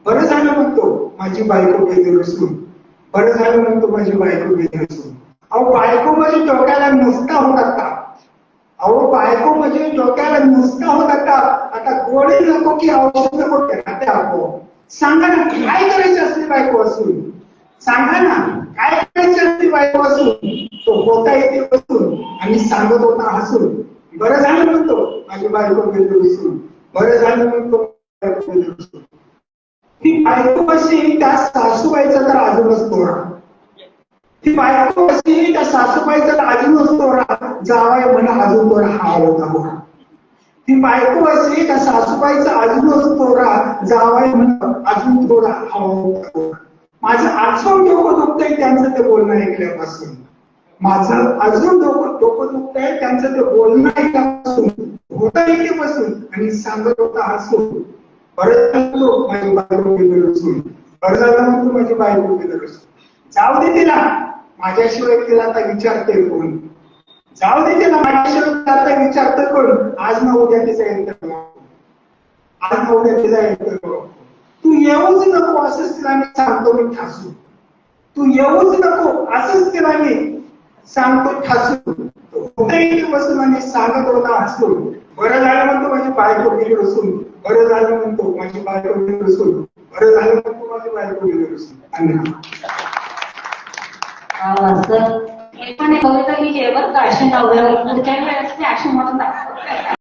बरं झालं म्हणतो माझी बायको गेली रुसून, बरं झालं म्हणतो माझी बायको गेली रुसून. अहो बायको म्हणजे डोक्याला नुसता होत आता, अहो बायको म्हणजे डोक्याला नुसता होत आता गोळी नको की औषध नको त्याला सांगा ना काय करायचं असते बायको असून, सांगा ना काय करायचं असते बायको असून, तो होता येते बसून आणि सांगत होता हसून, बरं झालं म्हणतो माझी बायको गेली रुसून, बरं झालं म्हणतो बायको गेली रुसून. ती बायको अशी त्या सासूबाईचा तर अजूनच तोरा, ती बायको अशी त्या सासूबाईचा तर अजूनच तोरा, जावाय म्हणा अजून तोरा हा होता मोरा. ती बायको अशी त्या सासूबाईचा अजूनच तोरा, जावाय म्हणा अजून थोडा हा होता मोरा. माझं अजून डोकं दुखतंय त्यांचं ते बोलणं ऐकल्यापासून, माझं अजून डोकं दुखतंय त्यांचं ते बोलणं ऐकल्यापासून, होता येते बसून आणि सांगत होता हसून, बरं झालं माझी बायको गेली रुसून, बरं झालं म्हणतो माझी बायको गेली रुसून. जाऊ दे तिला माझ्याशिवाय तिला आता विचारते कोण, जाऊ दे तिला माझ्याशिवाय आता विचारते कोण, आज ना उद्या तिचा येतं, आज ना उद्या तिचा येतं. तू येऊच नको असंच तिला मी सांगतो मी ठासून, तू येऊच नको असंच तिला मी सांगतो ठासून, बसून आणि सांगत होता हसून, बरं झालं म्हणतो माझी बायको गेली रुसून, बरं झालं म्हणतो माझी बायको गेली रुसून, बरं झालं म्हणतो माझी बायको गेली रुसून. हे पण कविता लिहिली आहे बरं का, अशी नवऱ्यावर पुढच्या वेळेस अशी म्हणून दाखव.